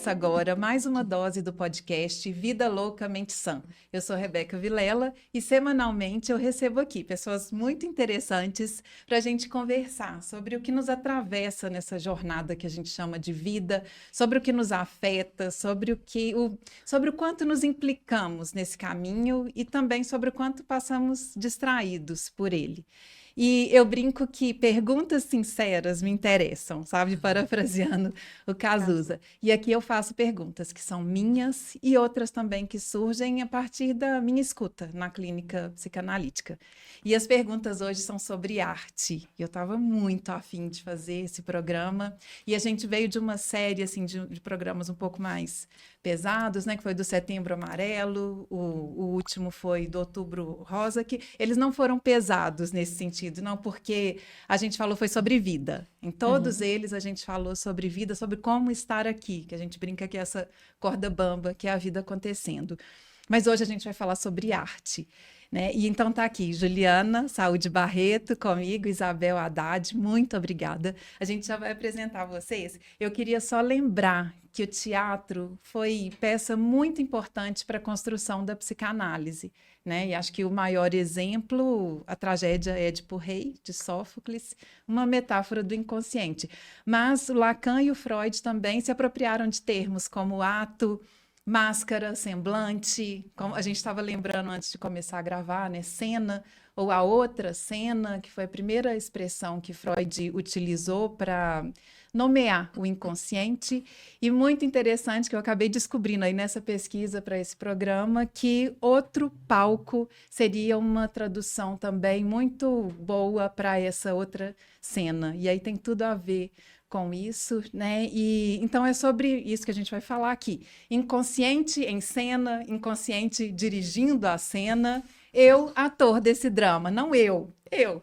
Começa agora mais uma dose do podcast Vida Loucamente Sã. Eu sou Rebeca Vilela e semanalmente eu recebo aqui pessoas muito interessantes para a gente conversar sobre o que nos atravessa nessa jornada que a gente chama de vida, sobre o que nos afeta, sobre o quanto nos implicamos nesse caminho e também sobre o quanto passamos distraídos por ele. E eu brinco que perguntas sinceras me interessam, sabe? Parafraseando o Cazuza. E aqui eu faço perguntas que são minhas e outras também que surgem a partir da minha escuta na clínica psicanalítica. E as perguntas hoje são sobre arte. Eu estava muito afim de fazer esse programa e a gente veio de uma série assim, de programas um pouco mais pesados, né? Que foi do Setembro Amarelo, o último foi do Outubro Rosa, que eles não foram pesados nesse sentido, não, porque a gente foi sobre vida. Em todos eles a gente falou sobre vida, sobre como estar aqui, que a gente brinca que é essa corda bamba, que é a vida acontecendo. Mas hoje a gente vai falar sobre arte, né? E então tá aqui Juliana Saúde Barreto comigo, Isabel Haddad, muito obrigada. A gente já vai apresentar vocês. Eu queria só lembrar que o teatro foi peça muito importante para a construção da psicanálise, né? E acho que o maior exemplo, a tragédia Édipo Rei, de Sófocles, uma metáfora do inconsciente. Mas o Lacan e o Freud também se apropriaram de termos como ato, máscara, semblante, como a gente estava lembrando antes de começar a gravar, né? Cena, ou a outra cena, que foi a primeira expressão que Freud utilizou para nomear o inconsciente. E muito interessante que eu acabei descobrindo aí nessa pesquisa para esse programa que outro palco seria uma tradução também muito boa para essa outra cena. E aí tem tudo a ver com isso, né? E então é sobre isso que a gente vai falar aqui. Inconsciente em cena, inconsciente dirigindo a cena. Eu, ator desse drama, não eu,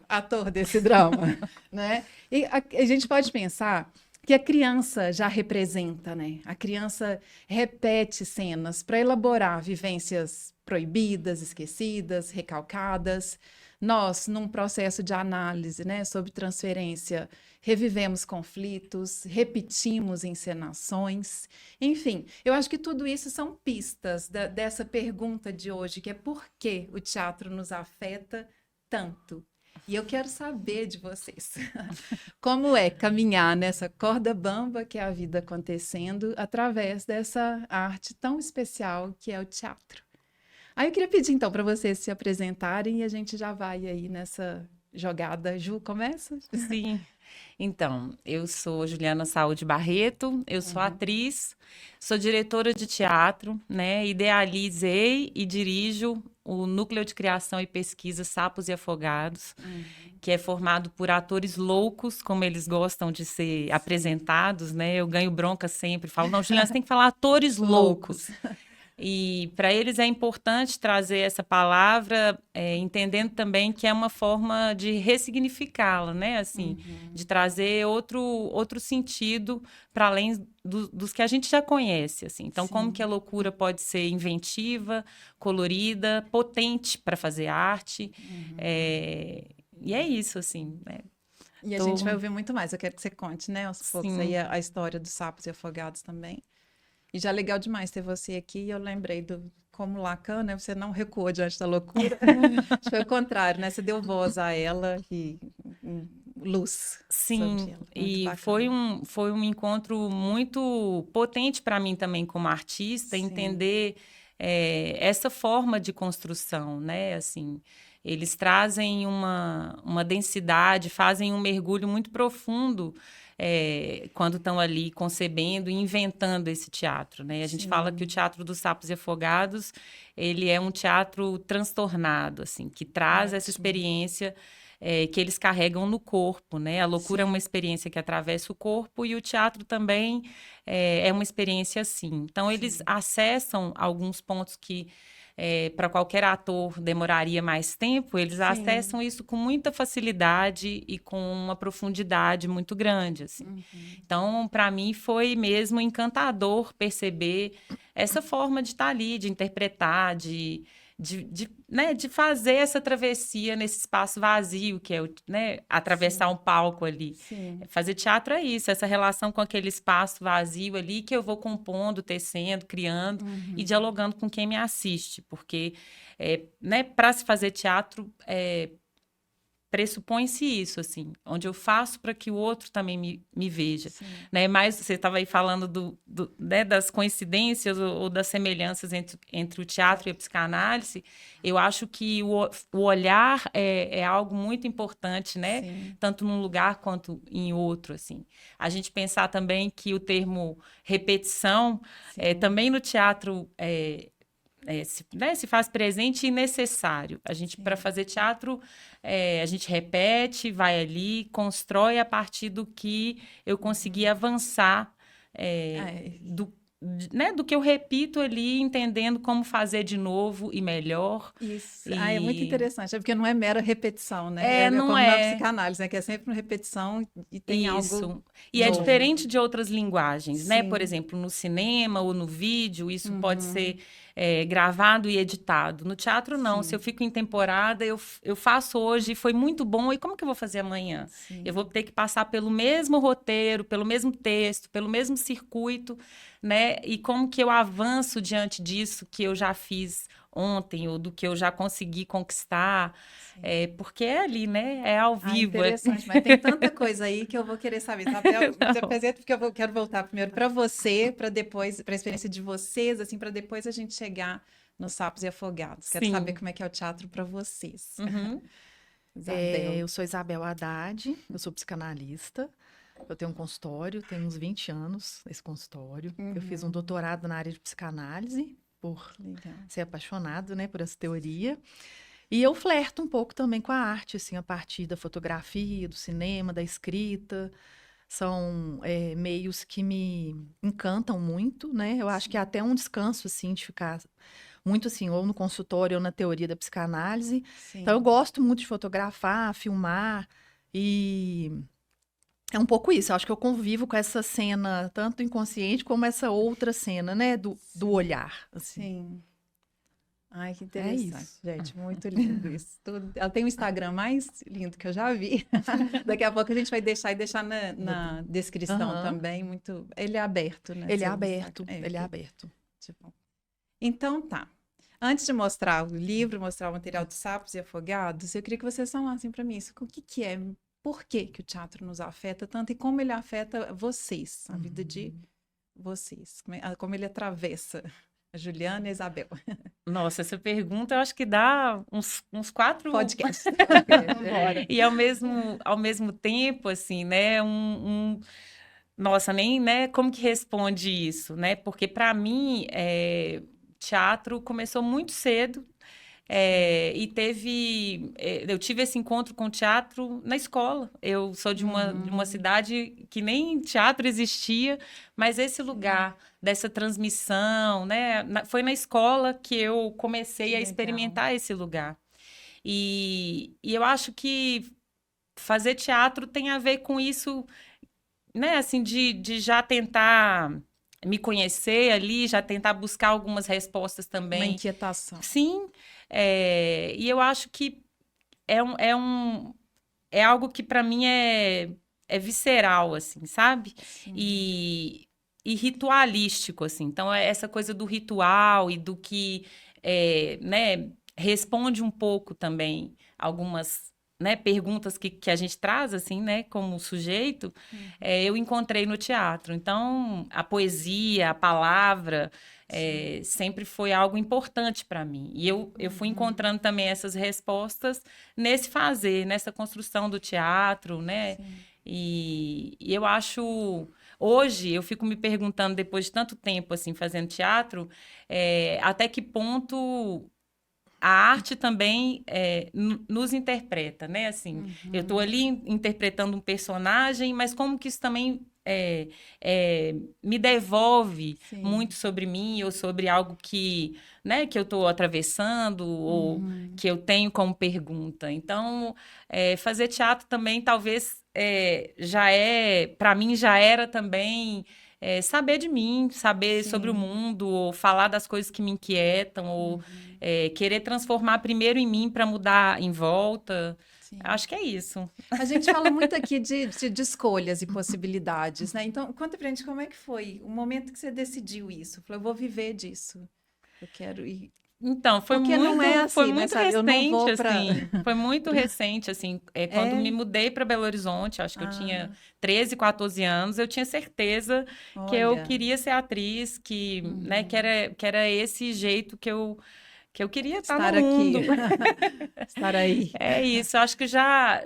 ator desse drama, né? E a gente pode pensar que a criança já representa, né? A criança repete cenas para elaborar vivências proibidas, esquecidas, recalcadas. Nós, num processo de análise, né, sobre transferência, revivemos conflitos, repetimos encenações. Enfim, eu acho que tudo isso são pistas dessa pergunta de hoje, que é por que o teatro nos afeta tanto? E eu quero saber de vocês, como é caminhar nessa corda bamba que é a vida acontecendo através dessa arte tão especial que é o teatro. Aí eu queria pedir, então, para vocês se apresentarem e a gente já vai aí nessa jogada. Ju, começa? Sim. Então, eu sou Juliana Saúde Barreto, eu sou atriz, sou diretora de teatro, né? Idealizei e dirijo o Núcleo de Criação e Pesquisa Sapos e Afogados, que é formado por atores loucos, como eles gostam de ser apresentados, né? Eu ganho bronca sempre, falo, não, Juliana, você tem que falar atores loucos. E para eles é importante trazer essa palavra, entendendo também que é uma forma de ressignificá-la, né? Assim, de trazer outro sentido para além dos que a gente já conhece, assim. Então, Sim. como que a loucura pode ser inventiva, colorida, potente para fazer arte. E é isso, assim, né? E a gente vai ouvir muito mais. Eu quero que você conte, né, aos poucos Sim. aí a história dos Sapos e Afogados também. E já é legal demais ter você aqui. E eu lembrei como Lacan, né? Você não recuou diante da loucura. Acho que foi o contrário, né? Você deu voz a ela e luz sobre Sim, ela. Muito e bacana. foi um encontro muito potente para mim também como artista, Sim. entender essa forma de construção, né? Assim, eles trazem uma densidade, fazem um mergulho muito profundo quando estão ali concebendo e inventando esse teatro, né? A gente fala que o Teatro dos Sapos e Afogados, ele é um teatro transtornado, assim, que traz essa experiência que eles carregam no corpo, né? A loucura é uma experiência que atravessa o corpo e o teatro também é uma experiência assim. Então, eles acessam alguns pontos que para qualquer ator demoraria mais tempo, eles acessam isso com muita facilidade e com uma profundidade muito grande, assim. Então, para mim, foi mesmo encantador perceber essa forma de estar ali, de interpretar, né, de fazer essa travessia nesse espaço vazio, que é né, atravessar um palco ali. Sim. Fazer teatro é isso, essa relação com aquele espaço vazio ali que eu vou compondo, tecendo, criando e dialogando com quem me assiste, porque né, para se fazer teatro pressupõe-se isso, assim, onde eu faço para que o outro também me veja. Né? Mas você estava aí falando né, das coincidências ou das semelhanças entre o teatro e a psicanálise. Eu acho que o olhar é algo muito importante, né? Sim. Tanto num lugar quanto em outro, assim. A gente pensar também que o termo repetição também no teatro se faz presente e necessário. A gente, para fazer teatro, a gente repete, vai ali, constrói a partir do que eu consegui avançar, né, do que eu repito ali, entendendo como fazer de novo e melhor. Isso. É muito interessante, porque não é mera repetição, né? Não como na psicanálise, né? Que é sempre uma repetição e tem isso. algo E é novo. diferente de outras linguagens, né? Por exemplo, no cinema ou no vídeo, isso pode ser gravado e editado. No teatro, não. Se eu fico em temporada, eu faço hoje, foi muito bom, e como que eu vou fazer amanhã? Eu vou ter que passar pelo mesmo roteiro, pelo mesmo texto, pelo mesmo circuito, né? E como que eu avanço diante disso que eu já fiz ontem, ou do que eu já consegui conquistar, porque é ali, né? É ao vivo. Interessante, mas tem tanta coisa aí que eu vou querer saber. Tá? Porque eu quero voltar primeiro para você, para depois, para a experiência de vocês, assim, para depois a gente chegar nos Sapos e Afogados. Quero saber como é que é o teatro para vocês. Isabel. Eu sou Isabel Haddad, eu sou psicanalista. Eu tenho um consultório, tenho uns 20 anos nesse consultório. Eu fiz um doutorado na área de psicanálise, por ser apaixonado, né, por essa teoria. E eu flerto um pouco também com a arte, assim, a partir da fotografia, do cinema, da escrita. São meios que me encantam muito, né? Eu acho que é até um descanso, assim, de ficar muito, assim, ou no consultório ou na teoria da psicanálise. Então, eu gosto muito de fotografar, filmar e... É um pouco isso, eu acho que eu convivo com essa cena, tanto inconsciente como essa outra cena, né, do olhar. Assim. Sim. Ai, que interessante, gente, muito lindo isso. Ela tem um Instagram mais lindo que eu já vi. Daqui a pouco a gente vai deixar na descrição também, muito... Ele é aberto, né? Ele é aberto, ele é aberto. Tipo... Então, tá. Antes de mostrar o livro, mostrar o material de Sapos e Afogados, eu queria que vocês falassem para mim isso, o que é... Por que o teatro nos afeta tanto e como ele afeta vocês, a vida de vocês? Como ele atravessa a Juliana e a Isabel? Nossa, essa pergunta eu acho que dá uns 4 podcasts. E ao mesmo tempo, assim, né? Nossa, nem, né? Como que responde isso, né? Porque para mim, teatro começou muito cedo. E eu tive esse encontro com o teatro na escola. Eu sou de uma cidade que nem teatro existia, mas esse lugar dessa transmissão, né? Foi na escola que eu comecei a experimentar esse lugar. E eu acho que fazer teatro tem a ver com isso, né? Assim, de já tentar me conhecer ali, já tentar buscar algumas respostas também. Uma inquietação. Sim. E eu acho que é algo que para mim é visceral, assim, sabe? E ritualístico, assim. Então, é essa coisa do ritual e do que, né, responde um pouco também algumas, né, perguntas que a gente traz, assim, né, como sujeito, eu encontrei no teatro. Então, a poesia, a palavra... sempre foi algo importante para mim. E eu fui encontrando também essas respostas nesse fazer, nessa construção do teatro, né? E eu acho... Hoje, eu fico me perguntando, depois de tanto tempo, assim, fazendo teatro, até que ponto a arte também nos interpreta, né? Assim, eu estou ali interpretando um personagem, mas como que isso também... me devolve muito sobre mim ou sobre algo que, né, que eu estou atravessando ou que eu tenho como pergunta. Então, fazer teatro também talvez para mim já era também saber de mim, saber Sim. sobre o mundo, ou falar das coisas que me inquietam, ou querer transformar primeiro em mim para mudar em volta. Sim. Acho que é isso. A gente fala muito aqui de escolhas e possibilidades, né? Então, conta pra gente como é que foi o momento que você decidiu isso. Falou, eu vou viver disso. Eu quero ir. Então, foi Porque muito, não é assim, foi né, muito sabe? Eu não recente, vou pra- assim. Foi muito recente, assim. Quando É? me mudei para Belo Horizonte, acho que eu tinha 13, 14 anos, eu tinha certeza que eu Olha. queria ser atriz, né, que era esse jeito que eu queria estar Estar no aqui. mundo. Estar aí. É isso, acho que já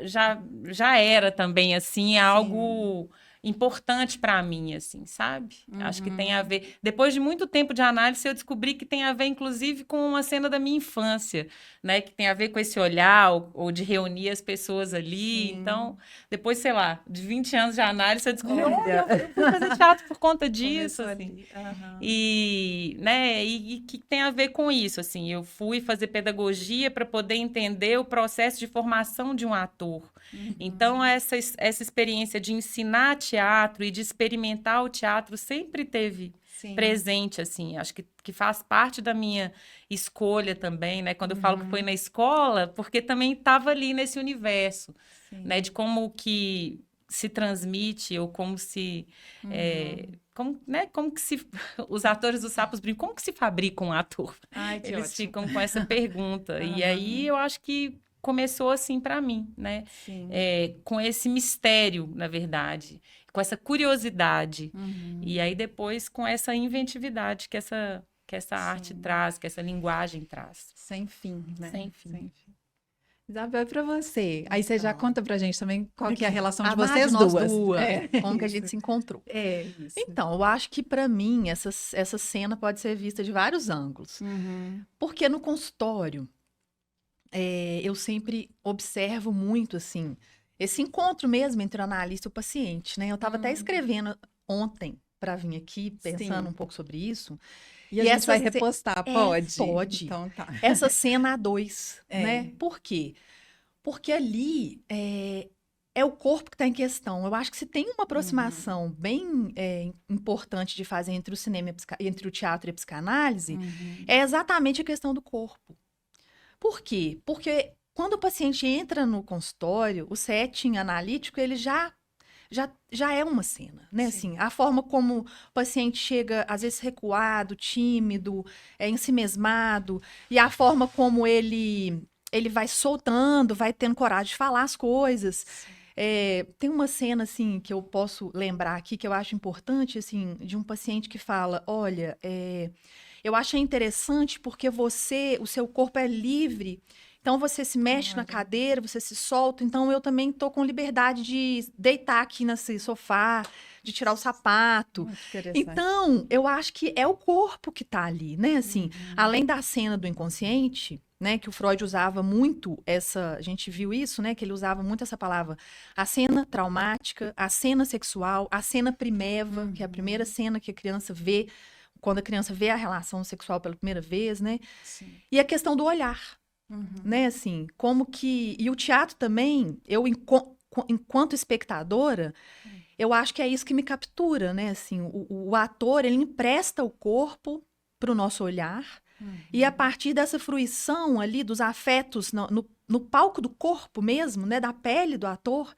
era também, assim, algo importante para mim, assim, sabe? Acho que tem a ver. Depois de muito tempo de análise, eu descobri que tem a ver, inclusive, com uma cena da minha infância, né? Que tem a ver com esse olhar, ou de reunir as pessoas ali. Sim. Então, depois, sei lá, de 20 anos de análise, eu descobri, Olha. olha, eu fui fazer teatro por conta disso, Começou assim. ali. Aham. E, né, e que tem a ver com isso, assim, eu fui fazer pedagogia para poder entender o processo de formação de um ator. Então, essa experiência de ensinar teatro e de experimentar o teatro sempre teve Sim. presente, assim, acho que faz parte da minha escolha também, né, quando eu falo que foi na escola, porque também estava ali nesse universo, Sim. né, de como que se transmite ou como se... como que se... Os atores dos Sapos brincam, como que se fabrica um ator? Ai, que Eles ótimo. ficam com essa pergunta. E aí eu acho que começou assim para mim, né? Sim. Com esse mistério, na verdade, com essa curiosidade. E aí depois com essa inventividade que essa arte traz, que essa linguagem traz. Sem fim, né? Sem fim. Sem fim. Isabel, para você. Aí você já conta pra gente também qual que é a relação de Amar vocês nós duas. Como que a gente se encontrou. É isso. Então, eu acho que para mim essa cena pode ser vista de vários ângulos. Porque no consultório, eu sempre observo muito, assim, esse encontro mesmo entre o analista e o paciente, né? Eu estava até escrevendo ontem para vir aqui, pensando um pouco sobre isso. E a gente vai repostar, pode? Pode. Então tá. Essa cena A2, né? Por quê? Porque ali é o corpo que está em questão. Eu acho que se tem uma aproximação bem importante de fazer entre o cinema, entre o teatro e a psicanálise, é exatamente a questão do corpo. Por quê? Porque quando o paciente entra no consultório, o setting analítico, ele já é uma cena, né? Assim, a forma como o paciente chega, às vezes, recuado, tímido, ensimesmado, e a forma como ele vai soltando, vai tendo coragem de falar as coisas. Tem uma cena, assim, que eu posso lembrar aqui, que eu acho importante, assim, de um paciente que fala, olha, eu achei interessante porque o seu corpo é livre. Então, você se mexe na cadeira, você se solta. Então, eu também estou com liberdade de deitar aqui nesse sofá, de tirar o sapato. Então, eu acho que é o corpo que está ali, né? Assim, além da cena do inconsciente, né? Que o Freud usava muito a gente viu isso, né? Que ele usava muito essa palavra. A cena traumática, a cena sexual, a cena primeva, que é a primeira cena que a criança vê, quando a criança vê a relação sexual pela primeira vez, né? Sim. E a questão do olhar. Né, assim, como que... E o teatro também, eu, enquanto espectadora, eu acho que é isso que me captura, né, assim, o ator, ele empresta o corpo para o nosso olhar, e a partir dessa fruição ali, dos afetos no palco do corpo mesmo, né, da pele do ator,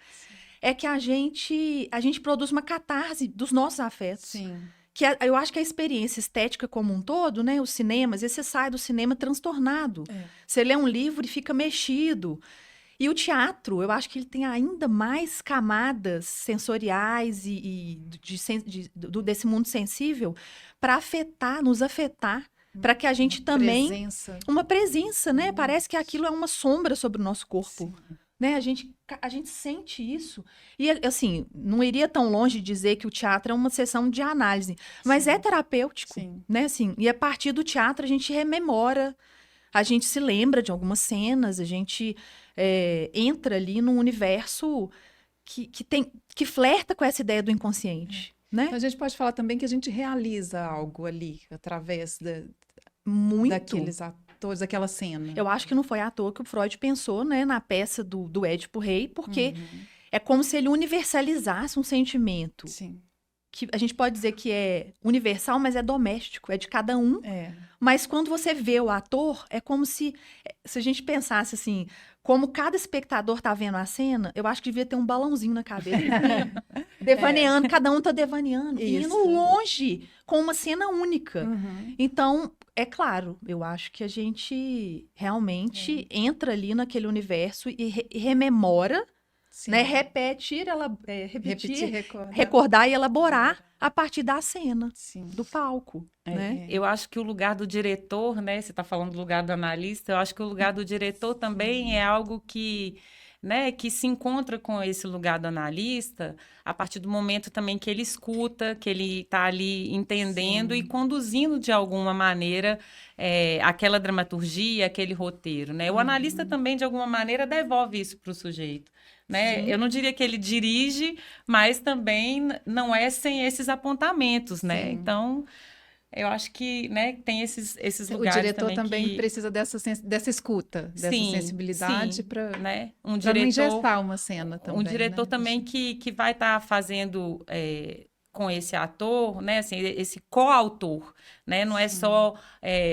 é que a gente produz uma catarse dos nossos afetos. Sim. Eu acho que a experiência estética como um todo, né? Os cinemas, você sai do cinema transtornado. Você lê um livro e fica mexido. E o teatro, eu acho que ele tem ainda mais camadas sensoriais desse mundo sensível para nos afetar, para que a gente também... Uma presença, né? Parece que aquilo é uma sombra sobre o nosso corpo. Sim. Né? A gente sente isso. E, assim, não iria tão longe de dizer que o teatro é uma sessão de análise, mas é terapêutico, né? Assim, e a partir do teatro a gente rememora, a gente se lembra de algumas cenas, a gente entra ali num universo que flerta com essa ideia do inconsciente, né? Então, a gente pode falar também que a gente realiza algo ali, através daqueles atores. Daquela cena. Eu acho que não foi à toa que o Freud pensou, né, na peça do Édipo Rei, porque é como se ele universalizasse um sentimento que a gente pode dizer que é universal, mas é doméstico, é de cada um. Mas quando você vê o ator, é como se a gente pensasse assim, como cada espectador tá vendo a cena, eu acho que devia ter um balãozinho na cabeça, devaneando, cada um tá devaneando, e indo longe, com uma cena única. Então, é claro, eu acho que a gente realmente entra ali naquele universo e rememora, né? Repetir, recordar e elaborar a partir da cena, do palco. Né? Eu acho que o lugar do diretor, né? Você está falando do lugar do analista, eu acho que o lugar do diretor também é algo que, né, que se encontra com esse lugar do analista a partir do momento também que ele escuta, que ele está ali entendendo e conduzindo de alguma maneira aquela dramaturgia, aquele roteiro, né? O analista também, de alguma maneira, devolve isso para o sujeito. Né? Eu não diria que ele dirige, mas também não é sem esses apontamentos, né? Então, eu acho que, né, tem esses lugares. O diretor também que... precisa dessa escuta, dessa sensibilidade para, né? Não engessar uma cena também. Um diretor também que vai estar fazendo com esse ator, né, assim, esse coautor, né, não é só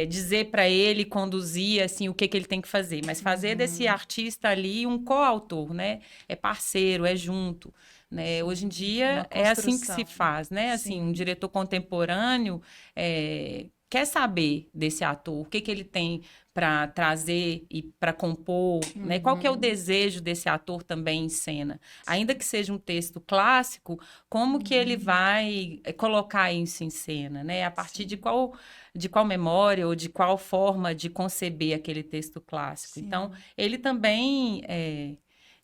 dizer para ele conduzir assim o que ele tem que fazer, mas fazer desse artista ali um coautor, né, é parceiro, é junto, né, hoje em dia é assim que se faz, né, assim, um diretor contemporâneo quer saber desse ator, o que ele tem para trazer e para compor, né? Qual que é o desejo desse ator também em cena? Ainda que seja um texto clássico, como que ele vai colocar isso em cena, né? A partir de qual memória ou de qual forma de conceber aquele texto clássico. Então, ele também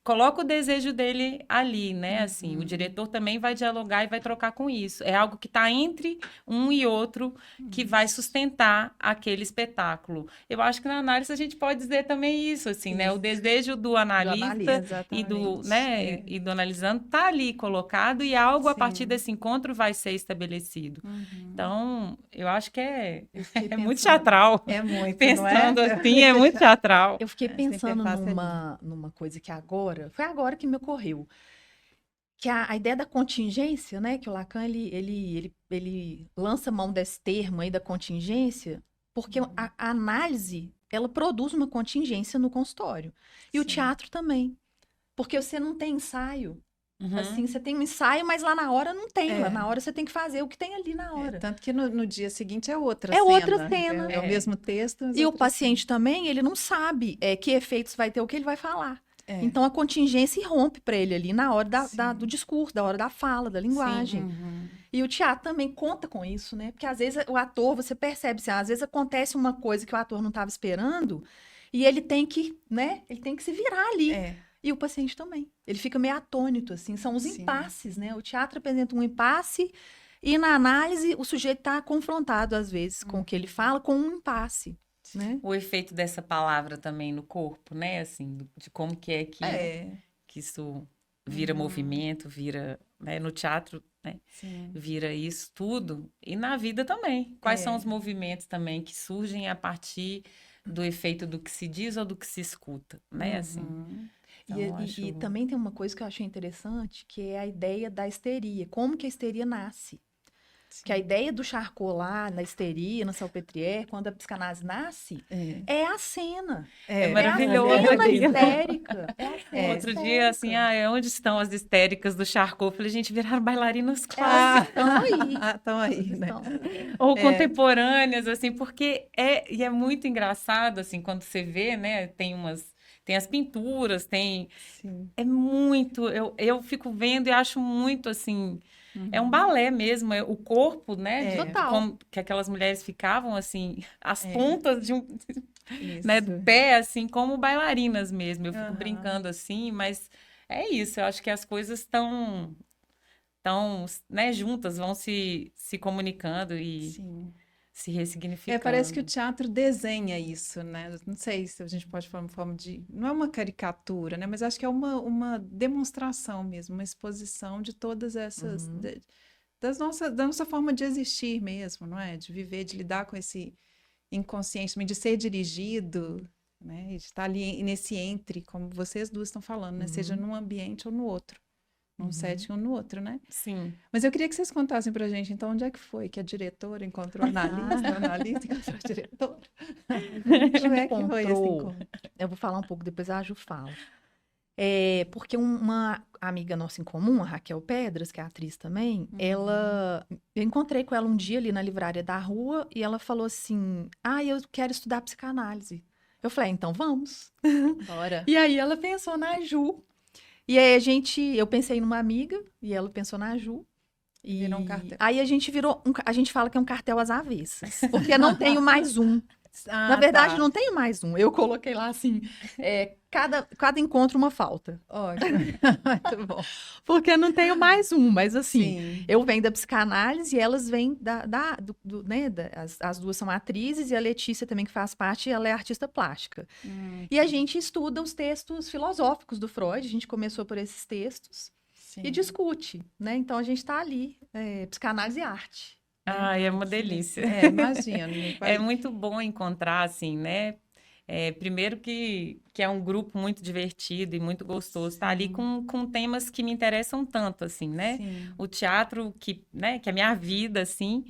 coloca o desejo dele ali, né? Assim, o diretor também vai dialogar e vai trocar com isso. É algo que está entre um e outro que vai sustentar aquele espetáculo. Eu acho que na análise a gente pode dizer também isso, assim, né? O desejo do analista e do analisando está ali colocado e algo a partir desse encontro vai ser estabelecido. Então, eu acho que é muito teatral. É muito, pensando assim, é muito teatral. Eu fiquei pensando numa coisa que foi agora que me ocorreu. Que a ideia da contingência, né? Que o Lacan, ele lança mão desse termo aí da contingência, porque a análise, ela produz uma contingência no consultório. E o teatro também. Porque você não tem ensaio. Assim, você tem um ensaio, mas lá na hora não tem. Lá na hora você tem que fazer o que tem ali na hora. Tanto que no dia seguinte é outra cena. Outra cena. É o mesmo texto. E o paciente também, ele não sabe que efeitos vai ter, o que ele vai falar. Então, a contingência irrompe para ele ali na hora do discurso, da hora da fala, da linguagem. E o teatro também conta com isso, né? Porque, às vezes, o ator, você percebe, assim, às vezes acontece uma coisa que o ator não estava esperando e ele tem que, né? Ele tem que se virar ali. E o paciente também. Ele fica meio atônito, assim. São os impasses, né? O teatro apresenta um impasse e, na análise, o sujeito está confrontado, às vezes, com o que ele fala, com um impasse. Né? O efeito dessa palavra também no corpo, né? Assim, de como que que isso vira movimento, vira, né? No teatro, né? Vira isso tudo. E na vida também. Quais são os movimentos também que surgem a partir do efeito do que se diz ou do que se escuta, né? Assim. Então, e também tem uma coisa que eu achei interessante, que é a ideia da histeria. Como que a histeria nasce? Que a ideia do Charcot lá, na histeria, na Salpêtrière, quando a psicanálise nasce, é a cena. É maravilhoso. É a cena histérica. Outro dia, assim, onde estão as histéricas do Charcot? Eu falei, gente, viraram bailarinas clássicas. Estão aí, né? Ou contemporâneas, assim, porque é muito engraçado, assim, quando você vê, né, tem as pinturas, é muito, eu fico vendo e acho muito, assim, é um balé mesmo, o corpo, né, como que aquelas mulheres ficavam, assim, as pontas de né, do pé, assim, como bailarinas mesmo, eu fico brincando assim, mas é isso, eu acho que as coisas estão, né, juntas, vão se comunicando e... se ressignificando. Parece que o teatro desenha isso, né? Não sei se a gente pode falar uma forma de... Não é uma caricatura, né? Mas acho que é uma demonstração mesmo, uma exposição de todas essas... da nossa forma de existir mesmo, não é? De viver, de lidar com esse inconsciente, de ser dirigido, né? De estar ali nesse entre, como vocês duas estão falando, né? Seja num ambiente ou no outro. num set e um no outro, né? Sim. Mas eu queria que vocês contassem pra gente, então, onde é que foi que a diretora encontrou o analista, o analista encontrou a diretora? Como é que foi esse encontro? Eu vou falar um pouco, depois a Ju fala. Porque uma amiga nossa em comum, a Raquel Pedras, que é atriz também, eu encontrei com ela um dia ali na livraria da rua e ela falou assim, eu quero estudar psicanálise. Eu falei, então vamos. Bora. E aí ela pensou na Ju. E aí eu pensei numa amiga e ela pensou na Ju. E virou um cartel. Aí a gente a gente fala que é um cartel às avessas, porque não tenho mais um. Ah, Na verdade, tá. não tenho mais um. Eu coloquei lá assim, cada encontro uma falta. Ótimo. Muito bom. Porque não tenho mais um, mas assim, Sim. eu venho da psicanálise e elas vêm as duas são atrizes e a Letícia também, que faz parte, ela é artista plástica. E a gente estuda os textos filosóficos do Freud, a gente começou por esses textos e discute, né? Então a gente está ali, psicanálise e arte. Ai, é uma delícia. Imagino. É muito bom encontrar, assim, né? Primeiro que é um grupo muito divertido e muito gostoso. Tá ali com temas que me interessam tanto, assim, né? Sim. O teatro, que é a minha vida, assim.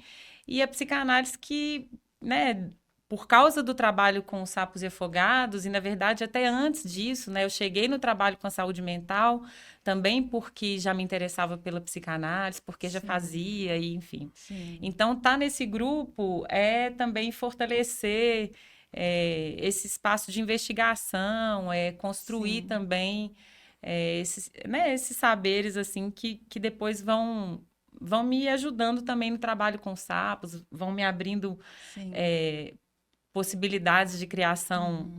E a psicanálise que, né? Por causa do trabalho com os sapos e afogados, e na verdade até antes disso, né, eu cheguei no trabalho com a saúde mental também porque já me interessava pela psicanálise, porque já fazia, e enfim. Sim. Então, tá nesse grupo é também fortalecer esse espaço de investigação, construir também esses saberes assim que depois vão me ajudando também no trabalho com sapos, vão me abrindo possibilidades de criação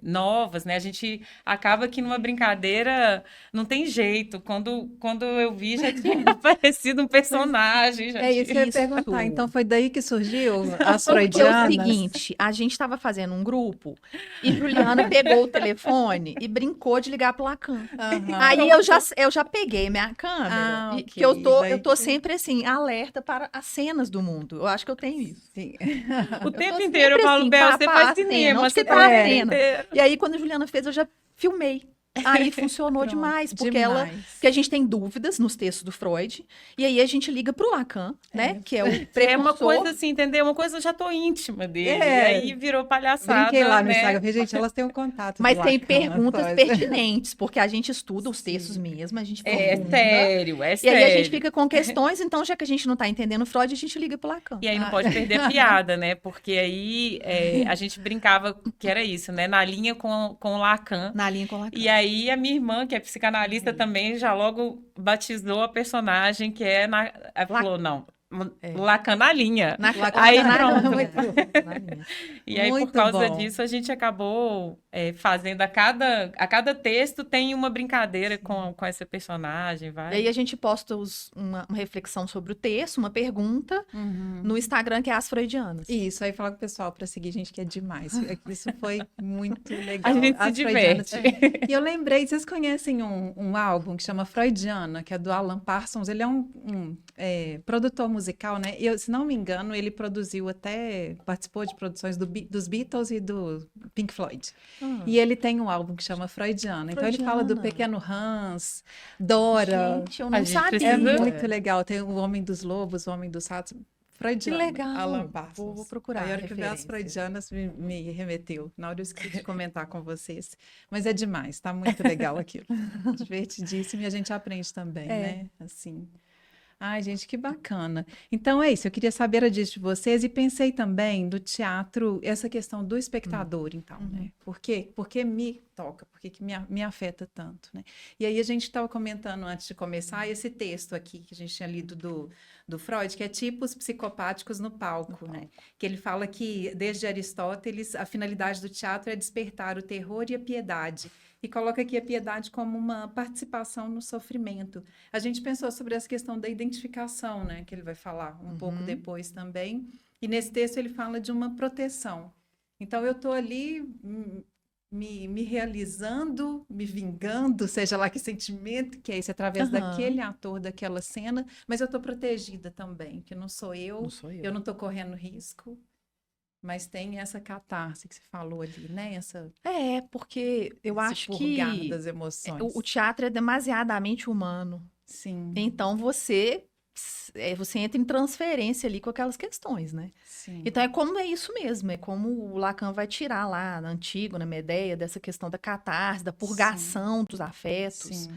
novas, né? A gente acaba que numa brincadeira não tem jeito. Quando eu vi, já tinha aparecido um personagem. Isso que eu ia perguntar. Então, foi daí que surgiu as Porque freudianas? é o seguinte, a gente estava fazendo um grupo e Juliana pegou o telefone e brincou de ligar pro Lacan. Aí eu já peguei minha câmera, que eu tô sempre assim, alerta para as cenas do mundo. Eu acho que eu tenho isso. Sim. O tempo inteiro eu falo, Bel, você faz cinema, você tá a cena. E aí, quando a Juliana fez, eu já filmei. Aí funcionou demais, porque porque a gente tem dúvidas nos textos do Freud, e aí a gente liga pro Lacan, né? Que é o precursor. É uma coisa assim, entendeu? Uma coisa eu já tô íntima dele. E aí virou palhaçada. Brinquei lá no né? Instagram, gente, elas têm um contato. Mas tem Lacan, perguntas pertinentes, porque a gente estuda os textos mesmo, a gente É sério. E aí a gente fica com questões, então já que a gente não tá entendendo Freud, a gente liga pro Lacan. E aí não pode perder a piada, né? Porque aí a gente brincava que era isso, né? Na linha com o Lacan. Na linha com o Lacan. E aí a minha irmã, que é psicanalista também, já logo batizou a personagem que ela falou, não, Lacan na linha. Aí pronto. E aí, Muito por causa bom. disso, a gente acabou fazendo a cada texto tem uma brincadeira com essa personagem. E aí a gente posta uma reflexão sobre o texto, uma pergunta no Instagram, que é As Freudianas. Isso, aí falar com o pessoal para seguir, gente, que é demais. Isso foi muito legal. A gente se diverte. E eu lembrei, vocês conhecem um álbum que chama Freudiana, que é do Alan Parsons. Ele é um produtor musical, né? Se não me engano, ele participou de produções dos Beatles e do Pink Floyd. E ele tem um álbum que chama Freudiana. Então ele fala do pequeno Hans, Dora. Gente, eu não sabia. É muito legal. Tem o Homem dos Lobos, o Homem dos Ratos. Freudiana. Que legal. Alan Parsons. Vou procurar. Aí a hora que eu vi as freudianas me remeteu. Na hora eu esqueci de comentar com vocês. Mas é demais, tá muito legal aquilo. Divertidíssimo e a gente aprende também, né? Assim. Ai, gente, que bacana. Então é isso, eu queria saber disso de vocês e pensei também do teatro, essa questão do espectador, então, né? Por que me toca? Por que me afeta tanto, né? E aí a gente estava comentando antes de começar esse texto aqui que a gente tinha lido do Freud, que é Tipos Psicopáticos no Palco, né? Que ele fala que, desde Aristóteles, a finalidade do teatro é despertar o terror e a piedade. E coloca aqui a piedade como uma participação no sofrimento. A gente pensou sobre essa questão da identificação, né? Que ele vai falar um pouco depois também. E nesse texto ele fala de uma proteção. Então, eu estou ali me realizando, me vingando, seja lá que sentimento que é esse, através daquele ator, daquela cena, mas eu estou protegida também, que não sou eu. Eu não estou correndo risco. Mas tem essa catarse que você falou ali, né? Porque eu acho que das emoções. o teatro é demasiadamente humano. Sim. Então, você entra em transferência ali com aquelas questões, né? Sim. Então, é isso mesmo, é como o Lacan vai tirar lá, na Antígona, na Medeia, dessa questão da catarse, da purgação dos afetos. Sim.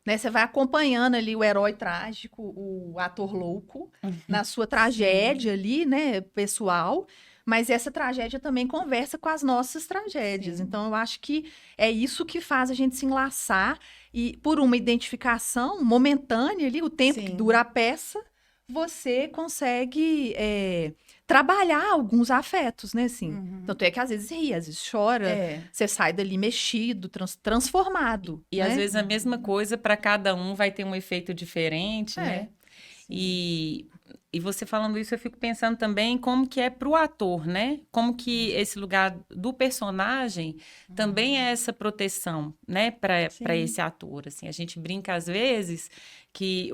Né? Você vai acompanhando ali o herói trágico, o ator louco, na sua tragédia ali, né, pessoal, mas essa tragédia também conversa com as nossas tragédias. Sim. Então, eu acho que é isso que faz a gente se enlaçar e, por uma identificação momentânea ali, o tempo que dura a peça, você consegue trabalhar alguns afetos, né, assim. Tanto é que às vezes ri, às vezes chora, você sai dali mexido, transformado. E né? às vezes a mesma coisa para cada um vai ter um efeito diferente, né? E você falando isso, eu fico pensando também como que é para o ator, né? Como que esse lugar do personagem também é essa proteção, né? Para esse ator, assim. A gente brinca às vezes que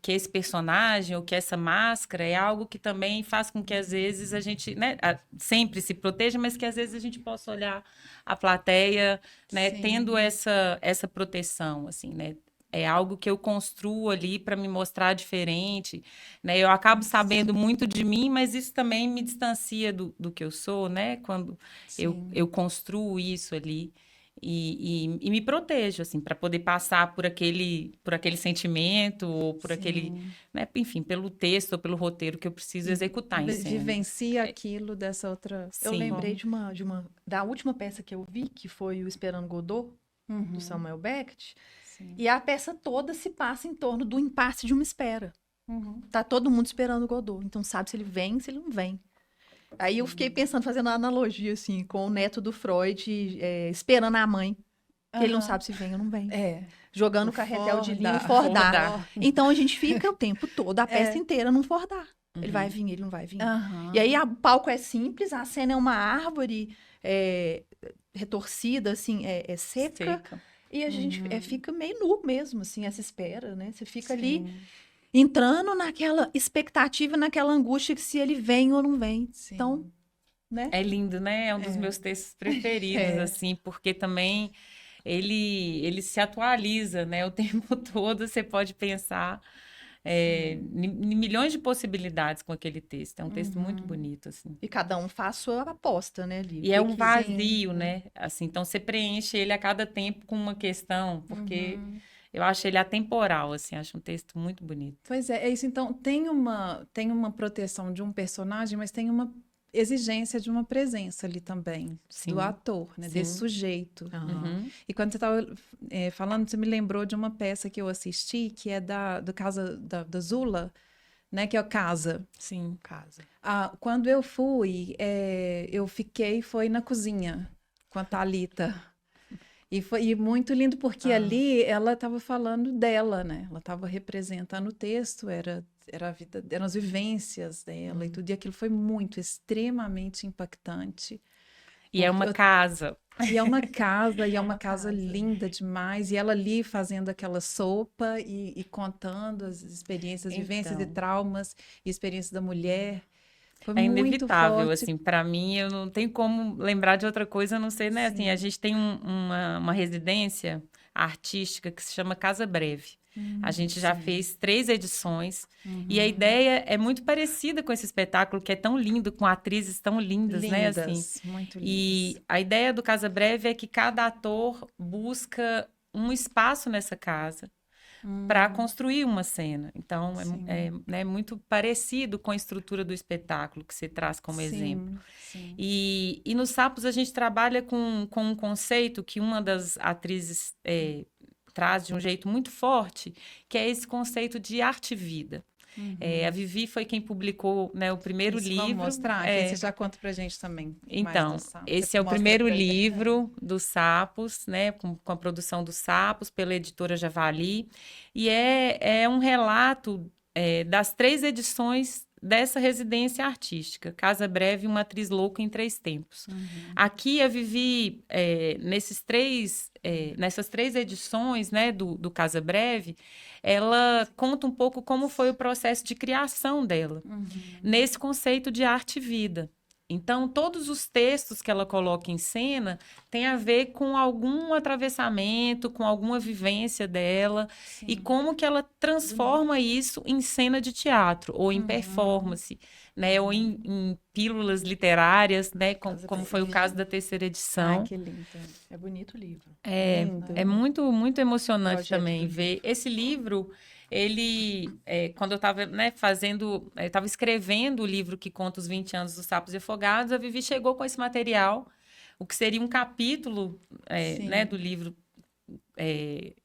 esse personagem ou que essa máscara é algo que também faz com que às vezes a gente, né? Sempre se proteja, mas que às vezes a gente possa olhar a plateia, né? Tendo essa proteção, assim, né? É algo que eu construo ali para me mostrar diferente, né? Eu acabo sabendo muito de mim, mas isso também me distancia do que eu sou, né? Quando eu construo isso ali e me protejo, assim, para poder passar por aquele sentimento ou por aquele, né? Enfim, pelo texto ou pelo roteiro que eu preciso executar em cena. Vivencia aquilo dessa outra. Eu lembrei da última peça que eu vi, que foi o Esperando Godot, do Samuel Beckett. E a peça toda se passa em torno do impasse de uma espera. Tá todo mundo esperando o Godot. Então, sabe se ele vem, se ele não vem. Aí eu fiquei pensando, fazendo uma analogia, assim, com o neto do Freud esperando a mãe. Que ele não sabe se vem ou não vem. Jogando o carretel de linha e fordar. Então, a gente fica o tempo todo, a peça inteira, num fordar. Ele vai vir, ele não vai vir. E aí, o palco é simples, a cena é uma árvore retorcida, assim, seca. E a gente fica meio nu mesmo, assim, essa espera, né? Você fica ali entrando naquela expectativa, naquela angústia que se ele vem ou não vem. Então, né? É lindo, né? É um dos meus textos preferidos, assim, porque também ele se atualiza, né? O tempo todo você pode pensar em milhões de possibilidades com aquele texto. É um texto muito bonito, assim. E cada um faz sua aposta, né, ali. E é um vazio, né? Assim, então você preenche ele a cada tempo com uma questão, porque eu acho ele atemporal, assim, acho um texto muito bonito. Pois é isso. Então, tem uma proteção de um personagem, mas tem uma exigência de uma presença ali também, do ator, né? Desse sujeito. E quando você estava falando, você me lembrou de uma peça que eu assisti, que é do Casa da Zula, né? Que é a Casa. Sim, Casa. Quando eu fui, foi na cozinha com a Thalita. E foi muito lindo, porque ali ela estava falando dela, né? Ela estava representando o texto, era a vida, eram as vivências dela e tudo. E aquilo foi extremamente impactante. E é uma casa. E é uma casa, e é uma casa linda demais. E ela ali fazendo aquela sopa e contando as experiências, vivências e traumas e experiências da mulher. Foi é muito inevitável, forte. assim, para mim, eu não tenho como lembrar de outra coisa, a não ser, né, assim, a gente tem uma residência artística que se chama Casa Breve. A gente já fez 3 edições e a ideia é muito parecida com esse espetáculo, que é tão lindo, com atrizes tão lindas, né, assim. Muito lindas. E a ideia do Casa Breve é que cada ator busca um espaço nessa casa para construir uma cena. Então, é muito parecido com a estrutura do espetáculo que você traz como exemplo. Sim. E nos Sapos a gente trabalha com um conceito que uma das atrizes traz de um jeito muito forte, que é esse conceito de arte-vida. A Vivi foi quem publicou, né, o primeiro livro. Vamos mostrar, que você já conta pra gente também. Então, esse é o primeiro livro dos Sapos, né, com a produção dos Sapos, pela editora Javali, e é um relato das 3 edições dessa residência artística, Casa Breve, uma atriz louca em 3 tempos. Aqui a Vivi, nessas 3 edições, né, do Casa Breve, ela conta um pouco como foi o processo de criação dela, nesse conceito de arte e vida. Então, todos os textos que ela coloca em cena têm a ver com algum atravessamento, com alguma vivência dela, Sim. e como que ela transforma isso em cena de teatro, ou em performance, né? Ou em pílulas literárias, né? Como foi o caso da terceira edição. Ai, que lindo. É bonito o livro. É muito, muito emocionante Projeto também do ver. Esse livro, quando eu estava, né, eu estava escrevendo o livro que conta os 20 anos dos Sapos e Afogados, a Vivi chegou com esse material, o que seria um capítulo, né, do livro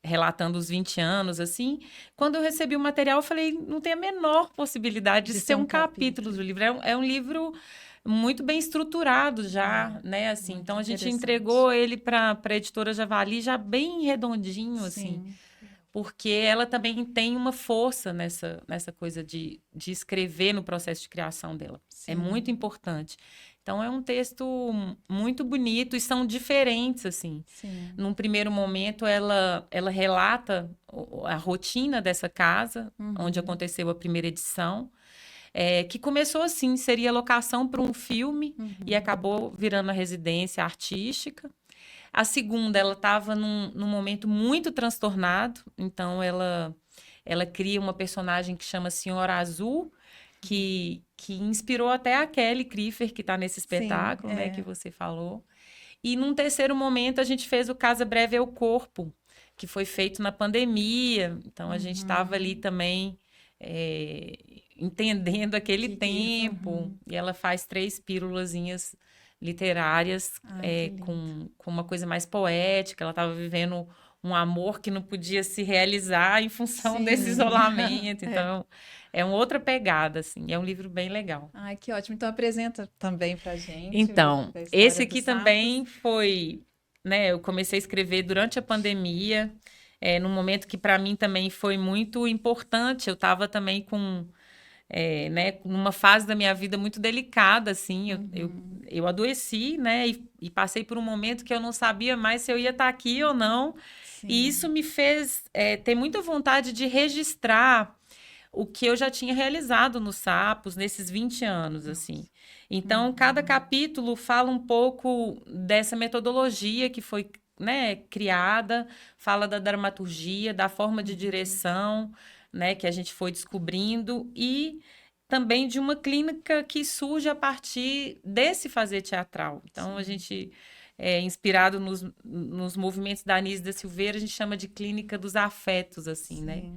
relatando os 20 anos, assim. Quando eu recebi o material, eu falei, não tem a menor possibilidade de ser um capítulo do livro. É um livro muito bem estruturado já, né, assim. Então, a gente entregou ele para a editora Javali já bem redondinho, assim. Porque ela também tem uma força nessa coisa de escrever no processo de criação dela. Sim. É muito importante. Então, é um texto muito bonito e são diferentes, assim. Sim. Num primeiro momento, ela relata a rotina dessa casa, onde aconteceu a primeira edição, que começou assim, seria locação para um filme e acabou virando a residência artística. A segunda, ela estava num momento muito transtornado, então ela cria uma personagem que chama Senhora Azul, que inspirou até a Kelly Crifer, que está nesse espetáculo, né, que você falou. E num terceiro momento, a gente fez o Casa Breve é o Corpo, que foi feito na pandemia, então a gente estava ali também entendendo aquele tempo, e ela faz 3 pílulazinhas literárias com uma coisa mais poética. Ela estava vivendo um amor que não podia se realizar em função desse isolamento. Então, é uma outra pegada, assim. É um livro bem legal. Ai, que ótimo. Então, apresenta também pra gente. Então, esse aqui também foi, né? Eu comecei a escrever durante a pandemia, num momento que para mim também foi muito importante. Eu estava também com... né, numa fase da minha vida muito delicada, assim, eu adoeci, né, e passei por um momento que eu não sabia mais se eu ia estar aqui ou não, e isso me fez ter muita vontade de registrar o que eu já tinha realizado nos Sapos nesses 20 anos, assim. Então, cada capítulo fala um pouco dessa metodologia que foi, né, criada, fala da dramaturgia, da forma de direção, né, que a gente foi descobrindo, e também de uma clínica que surge a partir desse fazer teatral. Então, a gente, inspirado nos movimentos da Anísia da Silveira, a gente chama de clínica dos afetos, assim, né?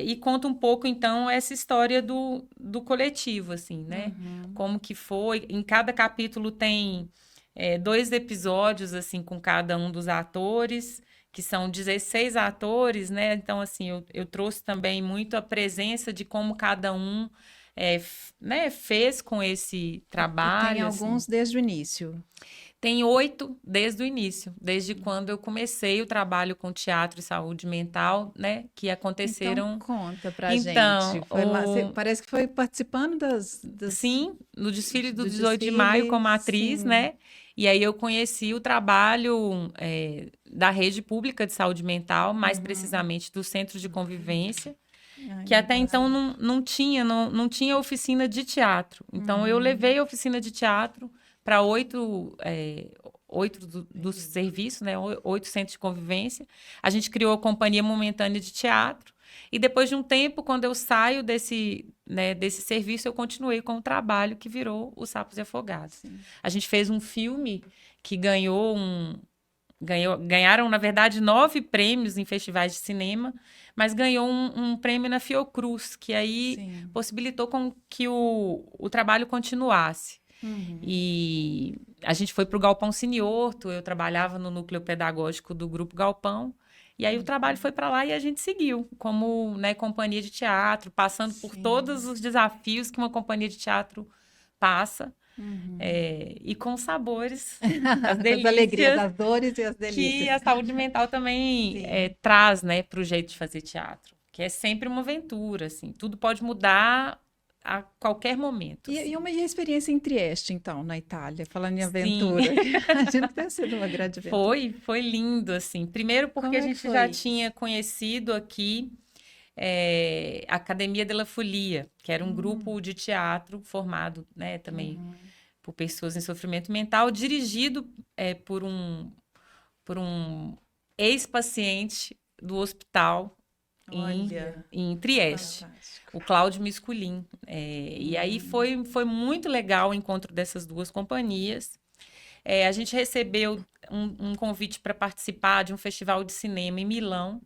E conta um pouco, então, essa história do coletivo, assim, né? Como que foi. Em cada capítulo tem 2 episódios, assim, com cada um dos atores, que são 16 atores, né? Então, assim, eu trouxe também muito a presença de como cada um né, fez com esse trabalho. E tem alguns assim. desde o início. Tem 8 desde o início, desde quando eu comecei o trabalho com teatro e saúde mental, né? Que aconteceram... Então, conta pra gente. Foi lá, parece que foi participando das... Sim, no desfile do 18 de maio como atriz, né? E aí eu conheci o trabalho da rede pública de saúde mental, mais precisamente do Centro de Convivência, que até então não tinha oficina de teatro. Então, eu levei a oficina de teatro para 8 dos serviços, né? 8 centros de convivência. A gente criou a Companhia Momentânea de Teatro. E depois de um tempo, quando eu saio desse serviço, eu continuei com o trabalho que virou Os Sapos e Afogados. Sim. A gente fez um filme que ganharam, na verdade, 9 prêmios em festivais de cinema, mas ganhou um prêmio na Fiocruz, que aí possibilitou com que o trabalho continuasse. E a gente foi para o Galpão Siniorto, eu trabalhava no núcleo pedagógico do Grupo Galpão, e aí o trabalho foi para lá e a gente seguiu como, né, companhia de teatro, passando por todos os desafios que uma companhia de teatro passa, e com sabores, as delícias, as alegrias, as dores e as delícias. Que a saúde mental também traz, né, para o jeito de fazer teatro, que é sempre uma aventura, assim, tudo pode mudar a qualquer momento. E uma experiência em Trieste, então, na Itália, falando em aventura. Imagino que deve ser uma grande aventura. Foi lindo, assim. Primeiro porque a gente já tinha conhecido aqui a Academia della Folia, que era um grupo de teatro formado, né, também por pessoas em sofrimento mental, dirigido por um ex-paciente do hospital em Trieste, fantástico. o Cláudio Misculin. E aí foi muito legal o encontro dessas duas companhias. A gente recebeu um convite para participar de um festival de cinema em Milão,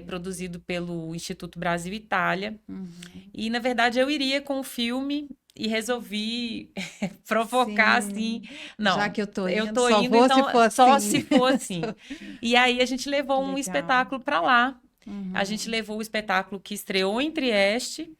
produzido pelo Instituto Brasil Itália. E, na verdade, eu iria com o filme e resolvi provocar, assim... Não, já que eu tô indo, então, só se for assim. E aí, a gente levou um Legal. espetáculo para lá. A gente levou o espetáculo que estreou em Trieste.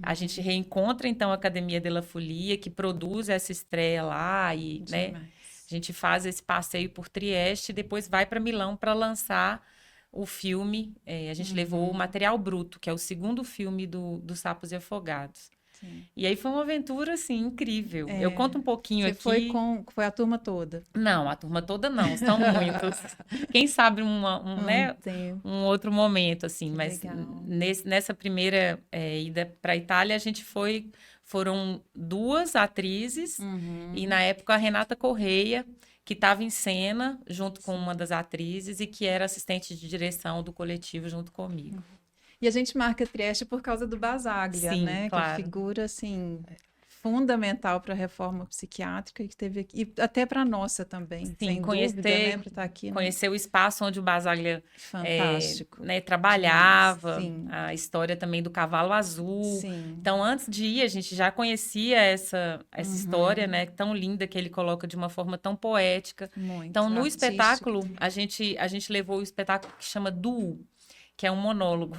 A gente reencontra, então, a Academia della Folia, que produz essa estreia lá. E, né, a gente faz esse passeio por Trieste e depois vai para Milão para lançar o filme. A gente levou o Material Bruto, que é o segundo filme do Sapos e Afogados. Sim. E aí foi uma aventura, assim, incrível. Eu conto um pouquinho aqui. Você foi a turma toda? Não, a turma toda não, são muitos. Quem sabe um outro momento, assim. Que mas nessa primeira ida para a Itália, a gente foram 2 atrizes, e na época a Renata Correia, que estava em cena junto com uma das atrizes e que era assistente de direção do coletivo junto comigo. E a gente marca Trieste por causa do Basaglia, sim, né? Claro. Que figura, assim, fundamental para a reforma psiquiátrica que teve aqui, e até para a nossa também, sim, sem dúvida, né? Para estar aqui. Conhecer o espaço onde o Basaglia trabalhava, a história também do Cavalo Azul. Sim. Então, antes de ir, a gente já conhecia essa história, né? Tão linda, que ele coloca de uma forma tão poética. Muito então, no artística. espetáculo, a gente levou o espetáculo que chama Duo, que é um monólogo.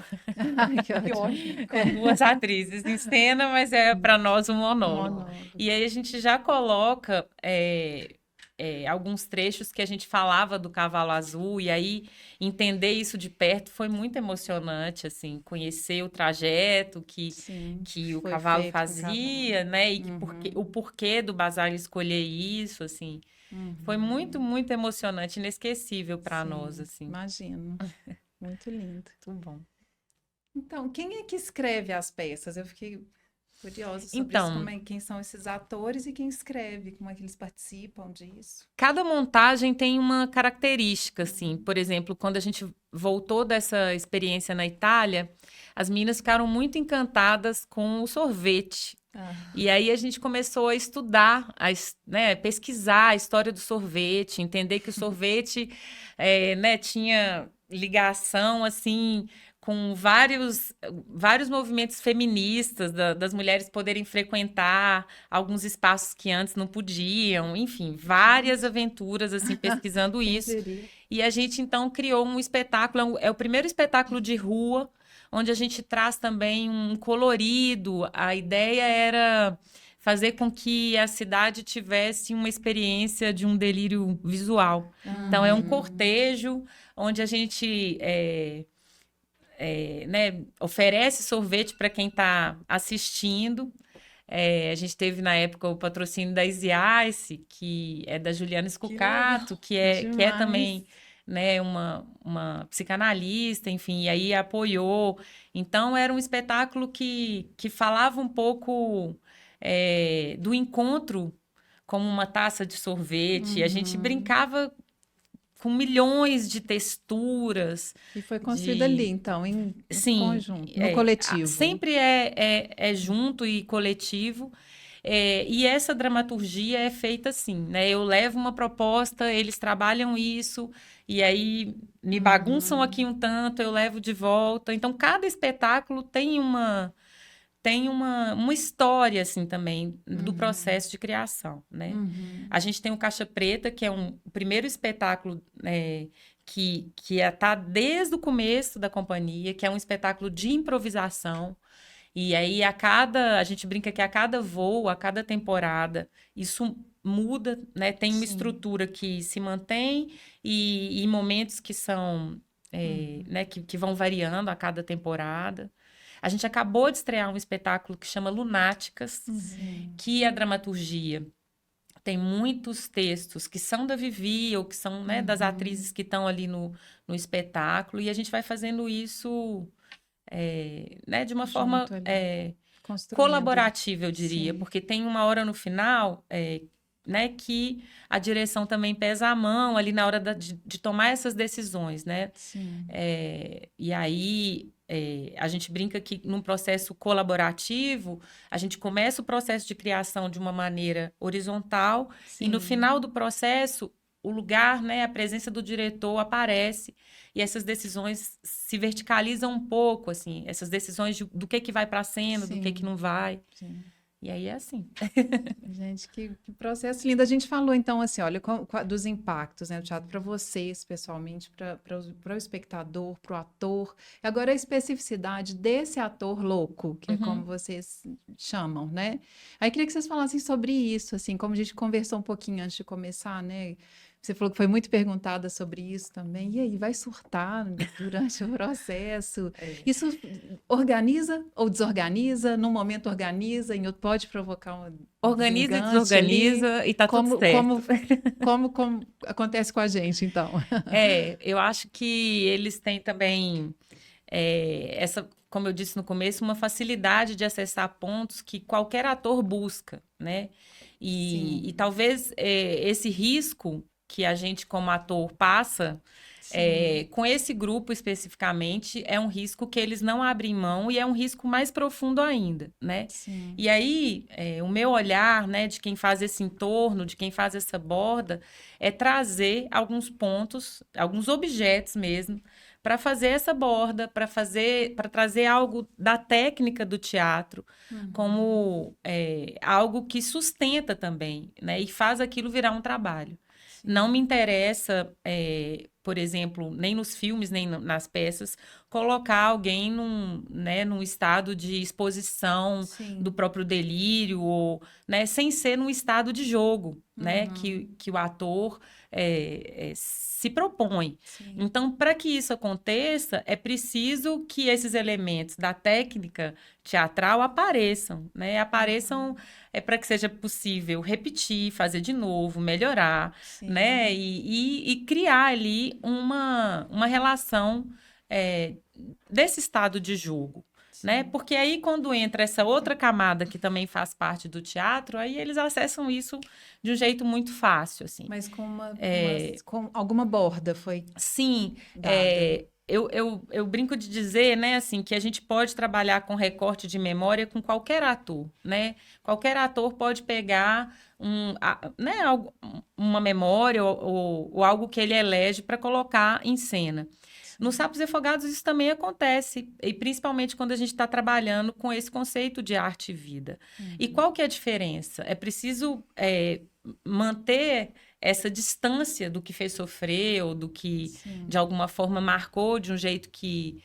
Ai, que ótimo. Com 2 atrizes em cena, mas é para nós um monólogo. E aí a gente já coloca alguns trechos que a gente falava do Cavalo Azul, e aí entender isso de perto foi muito emocionante, assim, conhecer o trajeto que o cavalo fazia, né? E o porquê do Basaglia escolher isso, assim. Foi muito, muito emocionante, inesquecível para nós, assim. Imagino. Muito lindo. Muito bom. Então, quem é que escreve as peças? Eu fiquei curiosa sobre isso. Quem são esses atores e quem escreve? Como é que eles participam disso? Cada montagem tem uma característica, assim. Por exemplo, quando a gente voltou dessa experiência na Itália, as meninas ficaram muito encantadas com o sorvete. E aí a gente começou a estudar, pesquisar a história do sorvete, entender que o sorvete tinha ligação, assim, com vários movimentos feministas, das mulheres poderem frequentar alguns espaços que antes não podiam, enfim, várias aventuras, assim, pesquisando isso. E a gente, então, criou um espetáculo, é o primeiro espetáculo de rua, onde a gente traz também um colorido. A ideia era fazer com que a cidade tivesse uma experiência de um delírio visual. Então, é um cortejo onde a gente oferece sorvete para quem está assistindo. A gente teve, na época, o patrocínio da Easy Ice, que é da Juliana Scucato, que é também... né, uma psicanalista, enfim, e aí apoiou. Então, era um espetáculo que falava um pouco do encontro como uma taça de sorvete. A gente brincava com milhões de texturas. E foi construído ali, então, em conjunto, no coletivo. Sempre é junto e coletivo. E essa dramaturgia é feita assim, né? Eu levo uma proposta, eles trabalham isso, e aí me bagunçam aqui um tanto, eu levo de volta. Então, cada espetáculo tem uma história, assim, também, do processo de criação, né? A gente tem o Caixa Preta, que é o primeiro espetáculo que está desde o começo da companhia, que é um espetáculo de improvisação. E aí, a gente brinca que a cada voo, a cada temporada, isso muda, né? Tem uma estrutura que se mantém e momentos que são, né? Que vão variando a cada temporada. A gente acabou de estrear um espetáculo que chama Lunáticas, que a dramaturgia tem muitos textos que são da Vivi ou que são, né, das atrizes que estão ali no espetáculo, e a gente vai fazendo isso... né, de uma forma colaborativa, eu diria, Sim. porque tem uma hora no final, né, que a direção também pesa a mão ali na hora de tomar essas decisões, né? Sim. E aí a gente brinca que num processo colaborativo, a gente começa o processo de criação de uma maneira horizontal e no final do processo o lugar, né, a presença do diretor aparece e essas decisões se verticalizam um pouco, assim, essas decisões do que vai para a cena, do que não vai. Sim. E aí é assim. Gente, que processo lindo. A gente falou, então, assim, olha, dos impactos, né, do teatro para vocês, pessoalmente, para o espectador, para o ator. Agora, a especificidade desse ator louco, que é como vocês chamam, né? Aí, queria que vocês falassem sobre isso, assim, como a gente conversou um pouquinho antes de começar, né? Você falou que foi muito perguntada sobre isso também. E aí, vai surtar durante o processo? Isso organiza ou desorganiza? Num momento organiza, em outro pode provocar um organiza, desorganiza ali, e tá tudo certo. Como acontece com a gente, então? Eu acho que eles têm também essa, como eu disse no começo, uma facilidade de acessar pontos que qualquer ator busca, né? E talvez esse risco que a gente, como ator, passa com esse grupo especificamente, é um risco que eles não abrem mão e é um risco mais profundo ainda, né? Sim. E aí, o meu olhar, né, de quem faz esse entorno, de quem faz essa borda, é trazer alguns pontos, alguns objetos mesmo, para fazer essa borda, para trazer algo da técnica do teatro, como algo que sustenta também, né, e faz aquilo virar um trabalho. Não me interessa, por exemplo, nem nos filmes, nem nas peças, colocar alguém num estado de exposição do próprio delírio, ou, né, sem ser num estado de jogo, né, que o ator se propõe. Sim. Então, para que isso aconteça, é preciso que esses elementos da técnica teatral apareçam, né? Apareçam para que seja possível repetir, fazer de novo, melhorar, né? E criar ali uma relação desse estado de jogo. Né? Porque aí, quando entra essa outra camada que também faz parte do teatro, aí eles acessam isso de um jeito muito fácil, assim. Mas com alguma borda foi Sim, dada. eu brinco de dizer, né, assim, que a gente pode trabalhar com recorte de memória com qualquer ator, né? Qualquer ator pode pegar uma memória ou algo que ele elege para colocar em cena. Nos Sapos e Afogados isso também acontece, e principalmente quando a gente está trabalhando com esse conceito de arte e vida. E qual que é a diferença? É preciso manter essa distância do que fez sofrer ou do que, de alguma forma, marcou de um jeito que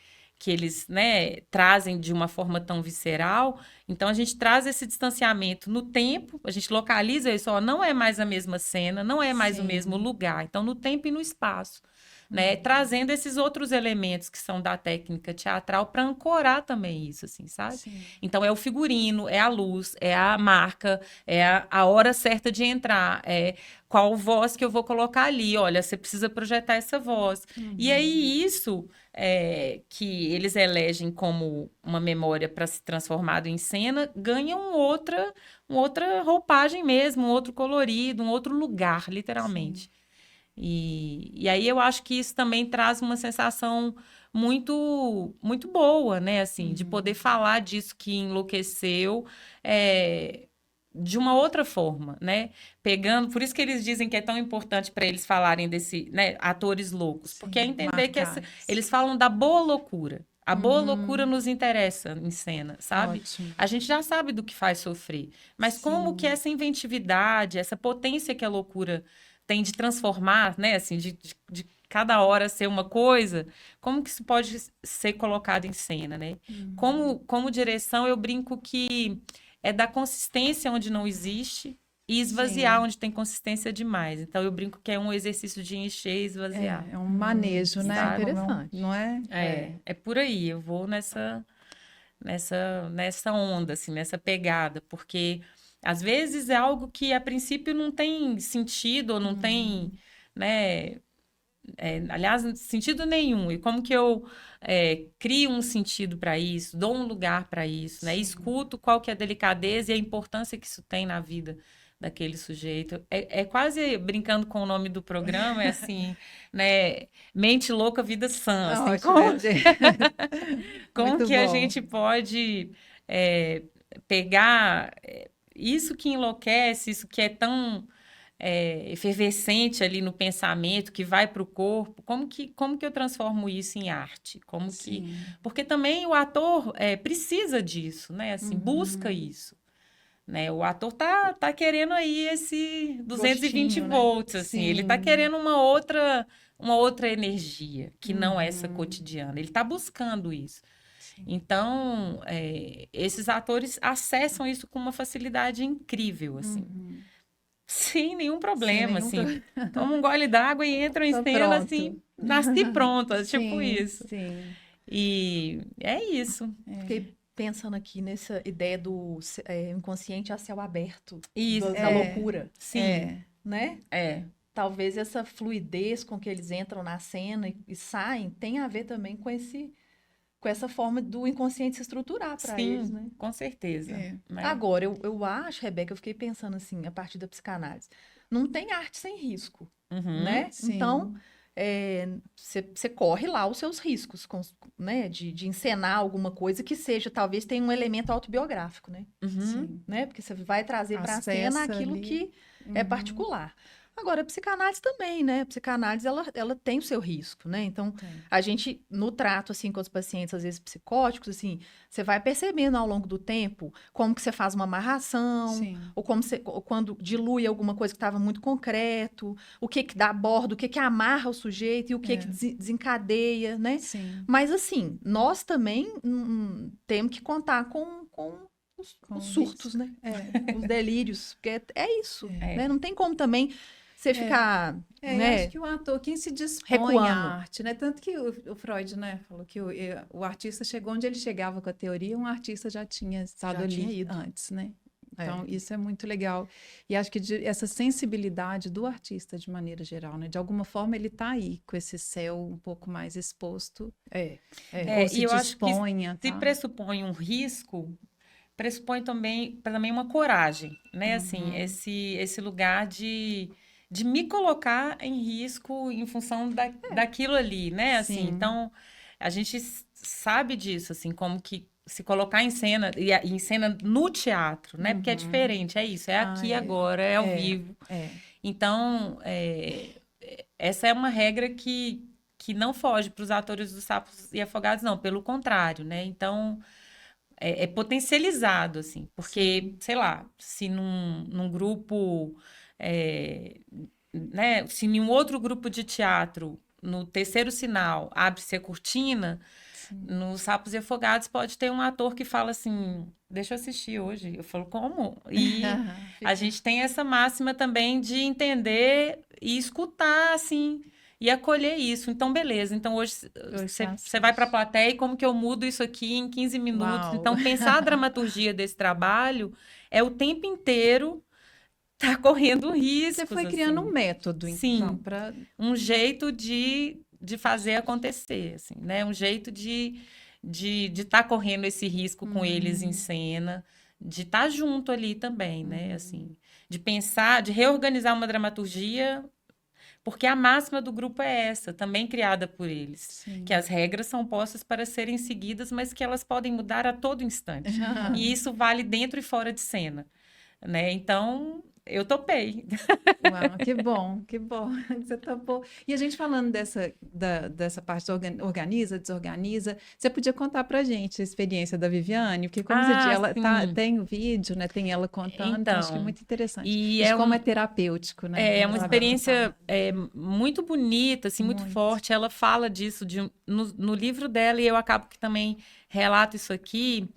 eles, né, trazem de uma forma tão visceral. Então, a gente traz esse distanciamento no tempo, a gente localiza isso, não é mais a mesma cena, não é mais o mesmo lugar. Então, no tempo e no espaço. Né, trazendo esses outros elementos que são da técnica teatral para ancorar também isso, assim, sabe? Sim. Então, é o figurino, é a luz, é a marca, é a hora certa de entrar, é qual voz que eu vou colocar ali. Olha, você precisa projetar essa voz. E aí, isso que eles elegem como uma memória para se transformar em cena, ganha uma outra roupagem mesmo, um outro colorido, um outro lugar, literalmente. Sim. E aí eu acho que isso também traz uma sensação muito muito boa, né? Assim, de poder falar disso que enlouqueceu de uma outra forma, né? Pegando, por isso que eles dizem que é tão importante para eles falarem desse, né, atores loucos, porque é entender que eles falam da boa loucura. A boa loucura nos interessa em cena, sabe? Ótimo. A gente já sabe do que faz sofrer, mas como que essa inventividade, essa potência que a loucura tem de transformar, né, assim, de cada hora ser uma coisa, como que isso pode ser colocado em cena, né? Como direção, eu brinco que é dar consistência onde não existe e esvaziar onde tem consistência demais. Então, eu brinco que é um exercício de encher e esvaziar. É um manejo, né? Sabe? Interessante. Não é? É por aí. Eu vou nessa onda, assim, nessa pegada, porque às vezes é algo que a princípio não tem sentido ou não tem, né, aliás, sentido nenhum. E como que eu crio um sentido para isso, dou um lugar para isso, né? Escuto qual que é a delicadeza e a importância que isso tem na vida daquele sujeito. É quase brincando com o nome do programa, é assim, né? Mente louca, vida sã. Assim, como que a gente pode pegar isso que enlouquece, isso que é tão efervescente ali no pensamento, que vai para o corpo, como que eu transformo isso em arte? Porque também o ator precisa disso, né? Assim, busca isso. Né? O ator tá querendo aí esse 220 volts, né? Assim, ele tá querendo uma outra energia, que não é essa cotidiana. Ele tá buscando isso. Sim. Então, esses atores acessam isso com uma facilidade incrível, assim. Sem nenhum problema, assim. Toma um gole d'água e entram em cena, assim, nasci pronta, tipo isso. Sim. E é isso. Fiquei pensando aqui nessa ideia do inconsciente a céu aberto. Isso. Da loucura. Sim. Né? Talvez essa fluidez com que eles entram na cena e saem tenha a ver também com essa forma do inconsciente se estruturar para eles, né? Com certeza. Né? Agora, eu acho, Rebeca, eu fiquei pensando assim, a partir da psicanálise, não tem arte sem risco, né? Sim. Então, você corre lá os seus riscos, né? De encenar alguma coisa que seja, talvez tenha um elemento autobiográfico, né? Né? Porque você vai trazer para a cena aquilo ali que é particular. Agora, a psicanálise também, né? A psicanálise, ela tem o seu risco, né? Então, a gente, no trato, assim, com os pacientes, às vezes, psicóticos, assim, você vai percebendo ao longo do tempo como que você faz uma amarração, ou quando dilui alguma coisa que estava muito concreto, o que dá bordo, o que amarra o sujeito e o que desencadeia, né? Sim. Mas, assim, nós também temos que contar com os surtos, né? Os delírios, porque é isso, né? Não tem como também você ficar, né? Eu acho que o ator, quem se dispõe à arte, né? Tanto que o Freud, né, falou que o artista chegou onde ele chegava com a teoria, um artista já tinha estado ali antes, né? Então, isso é muito legal. E acho que essa sensibilidade do artista, de maneira geral, né? De alguma forma, ele está aí, com esse céu um pouco mais exposto. Ou se dispõe a... Se pressupõe um risco, pressupõe também uma coragem, né? Assim, esse lugar de me colocar em risco em função daquilo ali, né? Assim, então, a gente sabe disso, assim, como que se colocar em cena, e em cena no teatro, né? Porque é diferente, é isso, é aqui agora, é ao vivo. Então, essa é uma regra que não foge para os atores dos Sapos e Afogados, não, pelo contrário, né? Então, é potencializado, assim, porque, sei lá, se num grupo... né? Se em um outro grupo de teatro, no terceiro sinal, abre-se a cortina, nos Sapos e Afogados pode ter um ator que fala assim, deixa eu assistir hoje. Eu falo, como? E a gente tem essa máxima também de entender e escutar, assim, e acolher isso. Então, beleza. Então, hoje você vai para a plateia e como que eu mudo isso aqui em 15 minutos? Uau. Então, pensar a dramaturgia desse trabalho é o tempo inteiro tá correndo riscos. Você foi criando um método, então, para um jeito de fazer acontecer, assim, né? Um jeito de estar correndo esse risco com eles em cena, de estar junto ali também, né? Assim, de pensar, de reorganizar uma dramaturgia, porque a máxima do grupo é essa, também criada por eles, que as regras são postas para serem seguidas, mas que elas podem mudar a todo instante. E isso vale dentro e fora de cena, né? Então, eu topei. Uau, que bom que você topou. E a gente falando dessa parte do organiza, desorganiza, você podia contar pra gente a experiência da Viviane, porque como você disse, ela tem o vídeo, né? Tem ela contando, então acho que é muito interessante. E como é terapêutico, né? É uma experiência muito bonita, assim, muito forte. Ela fala disso no livro dela, e eu acabo que também relato isso aqui.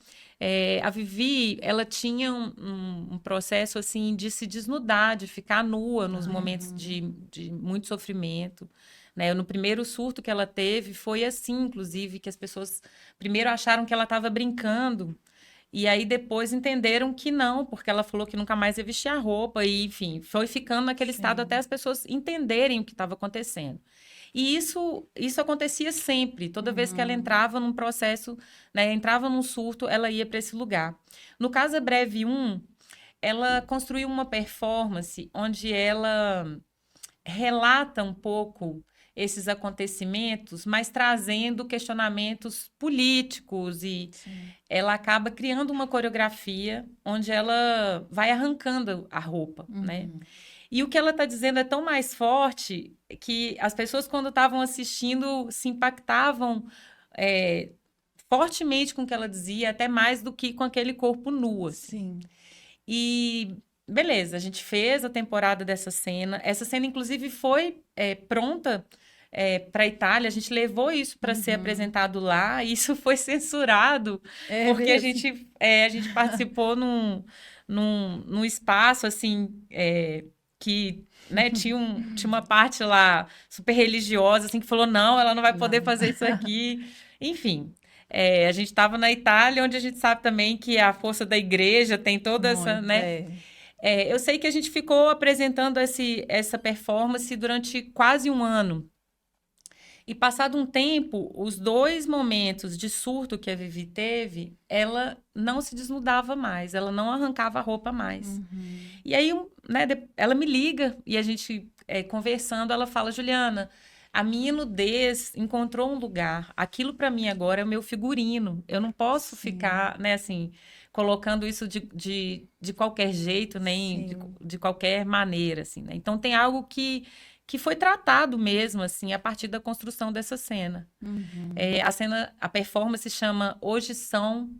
A Vivi, ela tinha um processo, assim, de se desnudar, de ficar nua nos momentos de muito sofrimento, né? No primeiro surto que ela teve, foi assim, inclusive, que as pessoas primeiro acharam que ela estava brincando, E aí depois entenderam que não, porque ela falou que nunca mais ia vestir a roupa. E, enfim, foi ficando naquele estado até as pessoas entenderem o que estava acontecendo. E isso acontecia sempre. Toda vez que ela entrava num processo, né, entrava num surto, ela ia para esse lugar. No caso, a Breve 1, ela construiu uma performance onde ela relata um pouco esses acontecimentos, mas trazendo questionamentos políticos e ela acaba criando uma coreografia onde ela vai arrancando a roupa, né? E o que ela está dizendo é tão mais forte que as pessoas, quando estavam assistindo, se impactavam fortemente com o que ela dizia, até mais do que com aquele corpo nu, assim. Sim. E beleza, a gente fez a temporada dessa cena. Essa cena, inclusive, foi pronta para a Itália. A gente levou isso para ser apresentado lá. E isso foi censurado, porque a gente participou num espaço, assim, que... Né, tinha uma parte lá super religiosa, assim, que falou, não, ela não vai poder fazer isso aqui. Enfim, a gente estava na Itália, onde a gente sabe também que a força da igreja tem toda essa, né? Eu sei que a gente ficou apresentando essa performance durante quase um ano. E passado um tempo, os 2 momentos de surto que a Vivi teve, ela não se desnudava mais, ela não arrancava a roupa mais. E aí, né, ela me liga e a gente conversando, ela fala, Juliana, a minha nudez encontrou um lugar. Aquilo para mim agora é o meu figurino. Eu não posso ficar, né, assim, colocando isso de qualquer jeito, nem de qualquer maneira, assim, né? Então tem algo que foi tratado mesmo, assim, a partir da construção dessa cena. A performance se chama Hoje São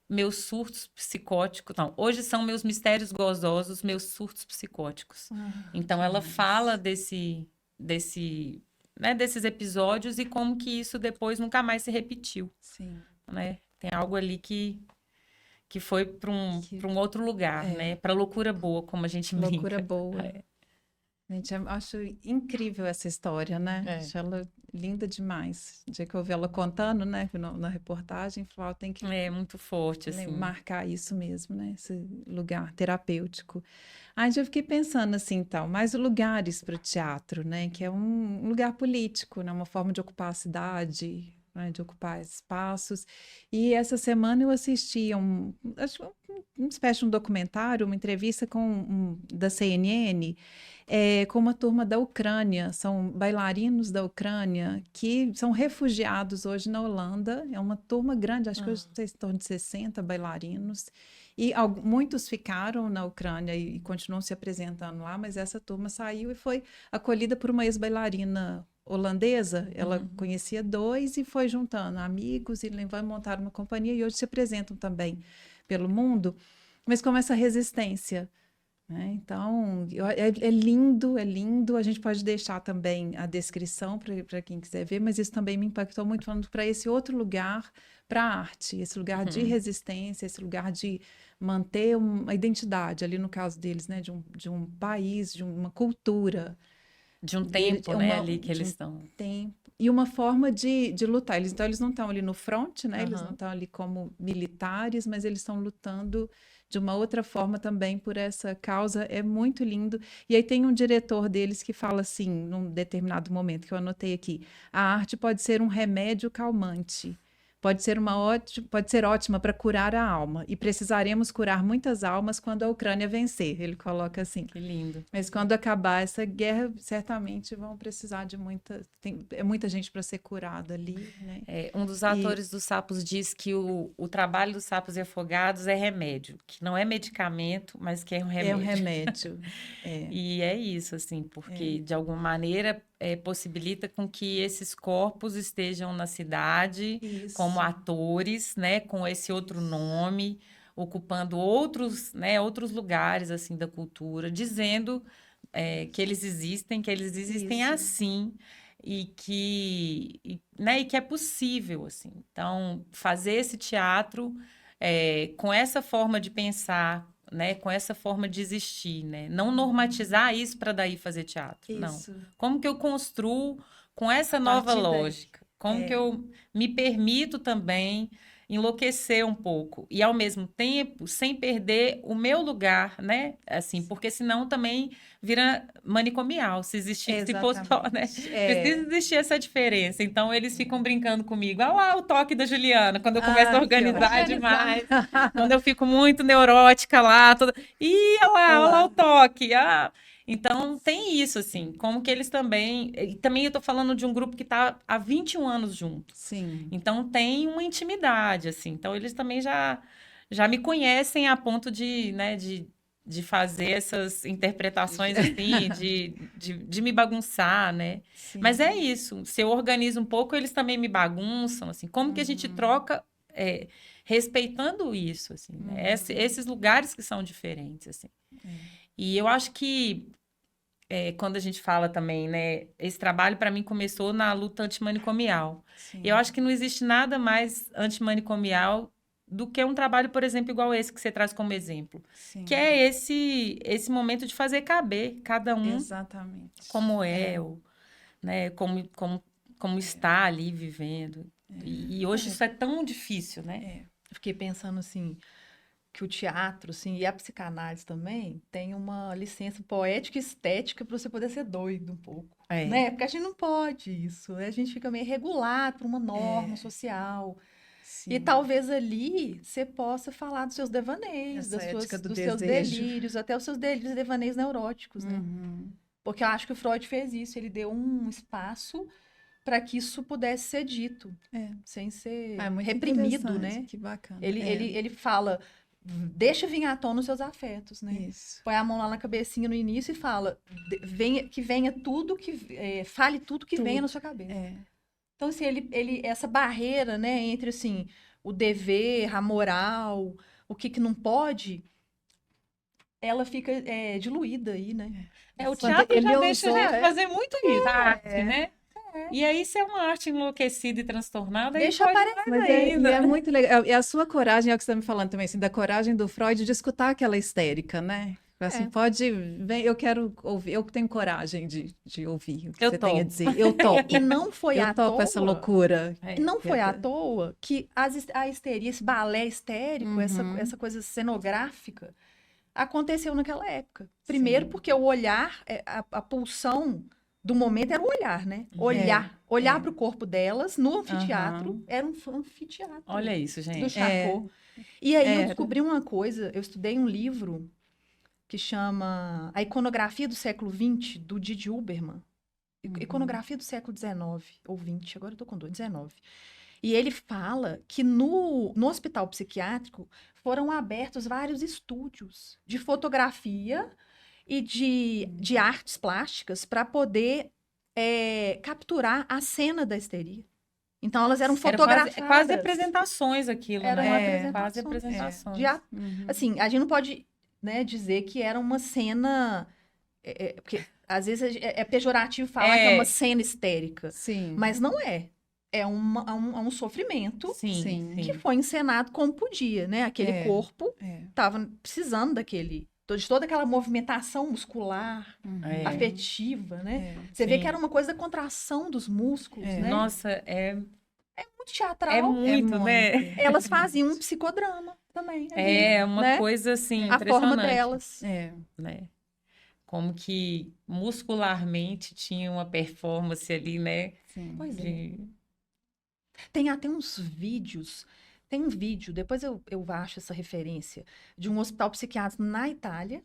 Meus Surtos Psicóticos. Não, Hoje São Meus Mistérios Gozosos, Meus Surtos Psicóticos. Então, ela fala né, desses episódios e como que isso depois nunca mais se repetiu. Sim. Né? Tem algo ali que foi para um outro lugar, né? Para loucura boa, como a gente brinca. Loucura boa. Gente, eu acho incrível essa história, né? Acho ela linda demais. O dia que eu vi ela contando, né, na reportagem, falou, tem que... É muito forte, assim. Marcar isso mesmo, né? Esse lugar terapêutico. Aí já fiquei pensando assim, então, mais lugares para o teatro, né? Que é um lugar político, né? Uma forma de ocupar a cidade, né? De ocupar espaços. E essa semana eu assisti uma espécie de um documentário, uma entrevista da CNN, com uma turma da Ucrânia, são bailarinos da Ucrânia que são refugiados hoje na Holanda, é uma turma grande, acho que hoje tem em torno de 60 bailarinos, e muitos ficaram na Ucrânia e continuam se apresentando lá, mas essa turma saiu e foi acolhida por uma ex-bailarina holandesa, ela conhecia 2 e foi juntando amigos e levando, montaram uma companhia e hoje se apresentam também pelo mundo, mas com essa resistência. Então, é lindo, é lindo. A gente pode deixar também a descrição para quem quiser ver, mas isso também me impactou muito, falando para esse outro lugar, para a arte, esse lugar de resistência, esse lugar de manter uma identidade, ali no caso deles, né, de um país, de uma cultura. De um tempo, né, ali que eles estão. E uma forma de lutar. Então, eles não estão ali no front, né, eles não estão ali como militares, mas eles estão lutando de uma outra forma também por essa causa, é muito lindo. E aí tem um diretor deles que fala assim, num determinado momento, que eu anotei aqui, a arte pode ser um remédio calmante, pode ser ótima para curar a alma, e precisaremos curar muitas almas quando a Ucrânia vencer, ele coloca assim. Que lindo. Mas quando acabar essa guerra, certamente vão precisar de muita gente para ser curada ali, né? Um dos atores dos Sapos diz que o trabalho dos Sapos e Afogados é remédio, que não é medicamento, mas que é um remédio. É um remédio. E é isso, assim, porque de alguma maneira possibilita com que esses corpos estejam na cidade como atores, né, com esse outro nome, ocupando outros lugares assim da cultura, dizendo que eles existem assim e que é possível, assim. Então, fazer esse teatro com essa forma de pensar, né, com essa forma de existir, né? Não normatizar isso para daí fazer teatro, não. Como que eu construo com essa nova lógica? Como que eu me permito também enlouquecer um pouco. E, ao mesmo tempo, sem perder o meu lugar, né? Assim, porque senão também vira manicomial, se existir, se fosse só, né? Precisa existir essa diferença. Então, eles ficam brincando comigo. Olha lá o toque da Juliana, quando eu começo a organizar demais. Quando eu fico muito neurótica lá, toda... Ih, olha lá o toque. Então, tem isso, assim, como que eles também... E também eu tô falando de um grupo que tá há 21 anos junto. Sim. Então, tem uma intimidade, assim. Então, eles também já me conhecem a ponto de, né, de fazer essas interpretações, assim, de me bagunçar, né? Sim. Mas é isso. Se eu organizo um pouco, eles também me bagunçam, assim. Como que a gente troca... respeitando isso, assim, né? Esses lugares que são diferentes, assim. E eu acho que quando a gente fala também, né? Esse trabalho, para mim, começou na luta antimanicomial. Sim. Eu acho que não existe nada mais antimanicomial do que um trabalho, por exemplo, igual esse que você traz como exemplo. Sim. Que é esse momento de fazer caber cada um. Exatamente. Como né? Como está ali vivendo. E hoje isso é tão difícil, né? Eu fiquei pensando assim, que o teatro, assim, e a psicanálise também tem uma licença poética e estética para você poder ser doido um pouco, né? Porque a gente não pode isso, a gente fica meio regulado por uma norma social. Sim. E talvez ali você possa falar dos seus devaneios, dos seus delírios, até os seus delírios e devaneios neuróticos, né? Porque eu acho que o Freud fez isso, ele deu um espaço para que isso pudesse ser dito, sem ser reprimido, né? Que bacana. Ele fala, deixa vir à tona os seus afetos, né? Isso. Põe a mão lá na cabecinha no início e fala, venha tudo, fale tudo que venha na sua cabeça. Então, assim, essa barreira, né, entre, assim, o dever, a moral, o que não pode, ela fica diluída aí, né? O teatro já deixa a gente fazer muito isso, né? E aí, se é uma arte enlouquecida e transtornada, deixa aparecer. Mas é muito legal. E a sua coragem, é o que você está me falando também, assim, da coragem do Freud de escutar aquela histérica, né? Assim, vem, eu quero ouvir, eu tenho coragem de ouvir o que você tem a dizer. Eu topo. E não foi à toa. Eu topo essa loucura. Não foi à toa que a histeria, esse balé histérico, essa coisa cenográfica, aconteceu naquela época. Primeiro, porque o olhar, a pulsão do momento era o olhar, né? Olhar para o corpo delas no anfiteatro, era um anfiteatro. Olha isso, gente. Do Charcot. E aí eu descobri uma coisa, eu estudei um livro que chama A Iconografia do Século XX, do Didi Huberman. Iconografia do século XIX, ou XX, agora eu tô com 19. E ele fala que no hospital psiquiátrico foram abertos vários estúdios de fotografia e de artes plásticas para poder capturar a cena da histeria. Então, elas eram fotografadas. Quase apresentações aquilo, né? Quase apresentações. Assim, a gente não pode, né, dizer que era uma cena... porque, às vezes, é pejorativo falar que é uma cena histérica. Sim. Mas não é. É um sofrimento que foi encenado como podia, né? Aquele corpo estava precisando de toda aquela movimentação muscular, afetiva, né? Você vê que era uma coisa da contração dos músculos, né? Nossa, é muito teatral. É muito, né? Elas faziam um psicodrama também. Uma coisa, assim, a forma delas. Né? Como que muscularmente tinha uma performance ali, né? Sim. Pois Tem até uns vídeos... Tem um vídeo, depois eu acho essa referência, de um hospital psiquiátrico na Itália.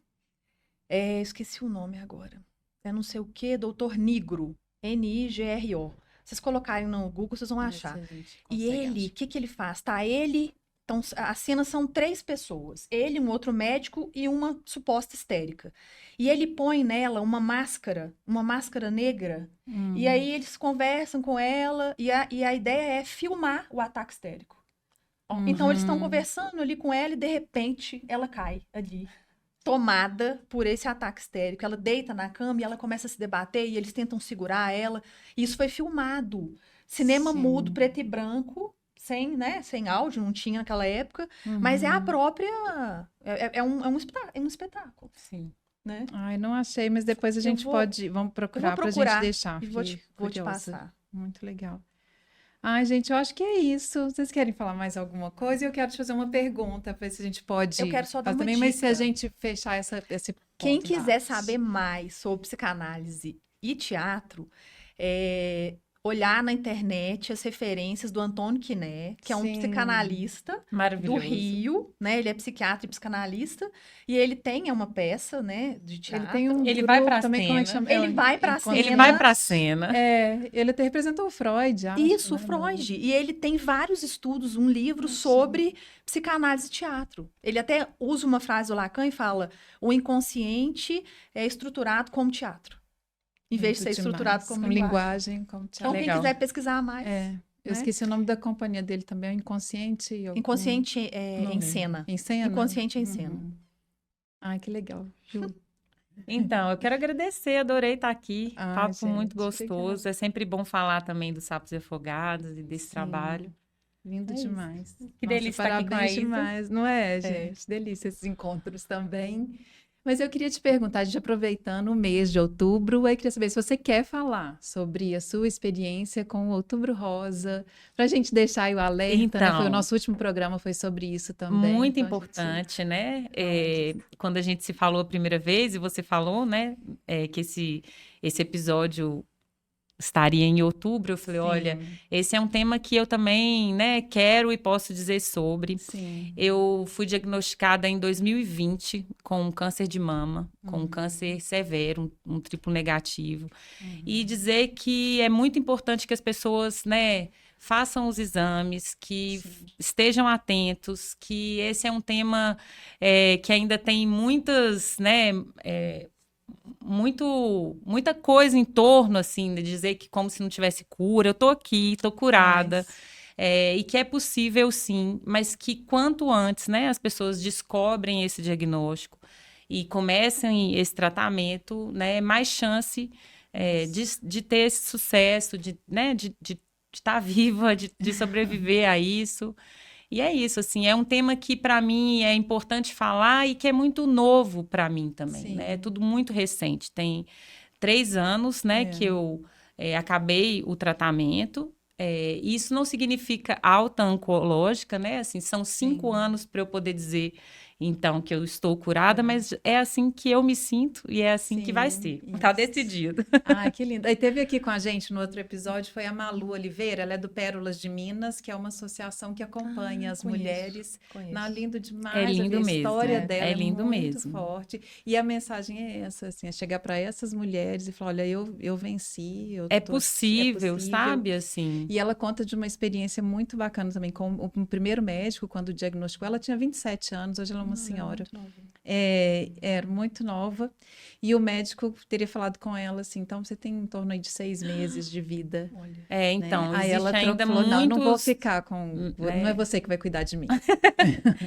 Esqueci o nome agora. Não sei o quê, Doutor Nigro. Nigro. Vocês colocarem no Google, vocês vão achar. E ele, o que ele faz? Então, as cenas são 3 pessoas. Ele, um outro médico e uma suposta histérica. E ele põe nela uma máscara negra. E aí eles conversam com ela. E a ideia é filmar o ataque histérico. Então, eles estão conversando ali com ela e, de repente, ela cai ali, tomada por esse ataque histérico. Ela deita na cama e ela começa a se debater e eles tentam segurar ela. E isso foi filmado. Cinema mudo, preto e branco, sem áudio, não tinha naquela época. Mas é a própria... É um espetáculo. Sim. Né? Ai, não achei, mas depois a gente pode... Vamos procurar pra gente deixar. E vou te passar. Muito legal. Ai, gente, eu acho que é isso. Vocês querem falar mais alguma coisa? Eu quero te fazer uma pergunta, para ver se a gente pode. Eu quero só dar fazer uma também, dica. mas se a gente fechar esse ponto. Quem quiser saber mais sobre psicanálise e teatro, olhar na internet as referências do Antônio Quiné, que é um psicanalista do Rio, né? Ele é psiquiatra e psicanalista, e ele tem uma peça, né, de teatro. Ele vai para a cena. Ele vai para a cena. Ele vai para a cena. Ele até representou o Freud. Isso, o Freud. E ele tem vários estudos, um livro sobre psicanálise e teatro. Ele até usa uma frase do Lacan e fala: o inconsciente é estruturado como teatro. Em vez de ser estruturado como linguagem. Como teatro. Então, quem quiser pesquisar mais. Eu esqueci o nome da companhia dele também, é Inconsciente. Inconsciente em cena. Em cena? Inconsciente em cena. Ai, que legal. Ju. Então, eu quero agradecer, adorei estar aqui. Papo gente, muito gostoso. obrigada. É sempre bom falar também dos Sapos e Afogados e desse trabalho. Lindo demais. Que delícia estar aqui com a Isa. Demais, não é, gente? Delícia esses encontros também. Mas eu queria te perguntar, a gente aproveitando o mês de outubro, eu queria saber se você quer falar sobre a sua experiência com o Outubro Rosa, para a gente deixar aí o alerta, né? Foi o nosso último programa, foi sobre isso também. Muito importante, né? Quando a gente se falou a primeira vez, e você falou, né, que esse episódio estaria em outubro, eu falei, olha, esse é um tema que eu também, né, quero e posso dizer sobre. Sim. Eu fui diagnosticada em 2020 com um câncer de mama, com um câncer severo, um triplo negativo. E dizer que é muito importante que as pessoas, né, façam os exames, que estejam atentos, que esse é um tema que ainda tem muitas, né, muita coisa em torno, assim, de dizer que como se não tivesse cura, eu tô aqui, tô curada, e que é possível sim, mas que quanto antes, né, as pessoas descobrem esse diagnóstico e comecem esse tratamento, né, mais chance de ter esse sucesso, de estar viva, de sobreviver a isso. E é isso, assim, é um tema que para mim é importante falar e que é muito novo para mim também, né? É tudo muito recente. Tem 3 anos, né, que eu acabei o tratamento. Isso não significa alta oncológica, né? Assim, são 5 anos para eu poder dizer, então, que eu estou curada, mas é assim que eu me sinto e é assim que vai ser. Tá decidido. Ai, que lindo. Aí teve aqui com a gente no outro episódio, foi a Malu Oliveira, ela é do Pérolas de Minas, que é uma associação que acompanha as mulheres. Não, lindo demais. É lindo mesmo. A história dela é lindo muito mesmo. forte. E a mensagem é essa, assim, é chegar para essas mulheres e falar, olha, eu venci. É possível, sabe, assim. E ela conta de uma experiência muito bacana também, com o primeiro médico, quando diagnosticou, ela tinha 27 anos, hoje ela é uma senhora. Era muito nova. E o médico teria falado com ela assim, então você tem em torno aí de 6 meses de vida. Então, né? Aí ela ainda falou, muitos... não vou ficar com... Não é você que vai cuidar de mim.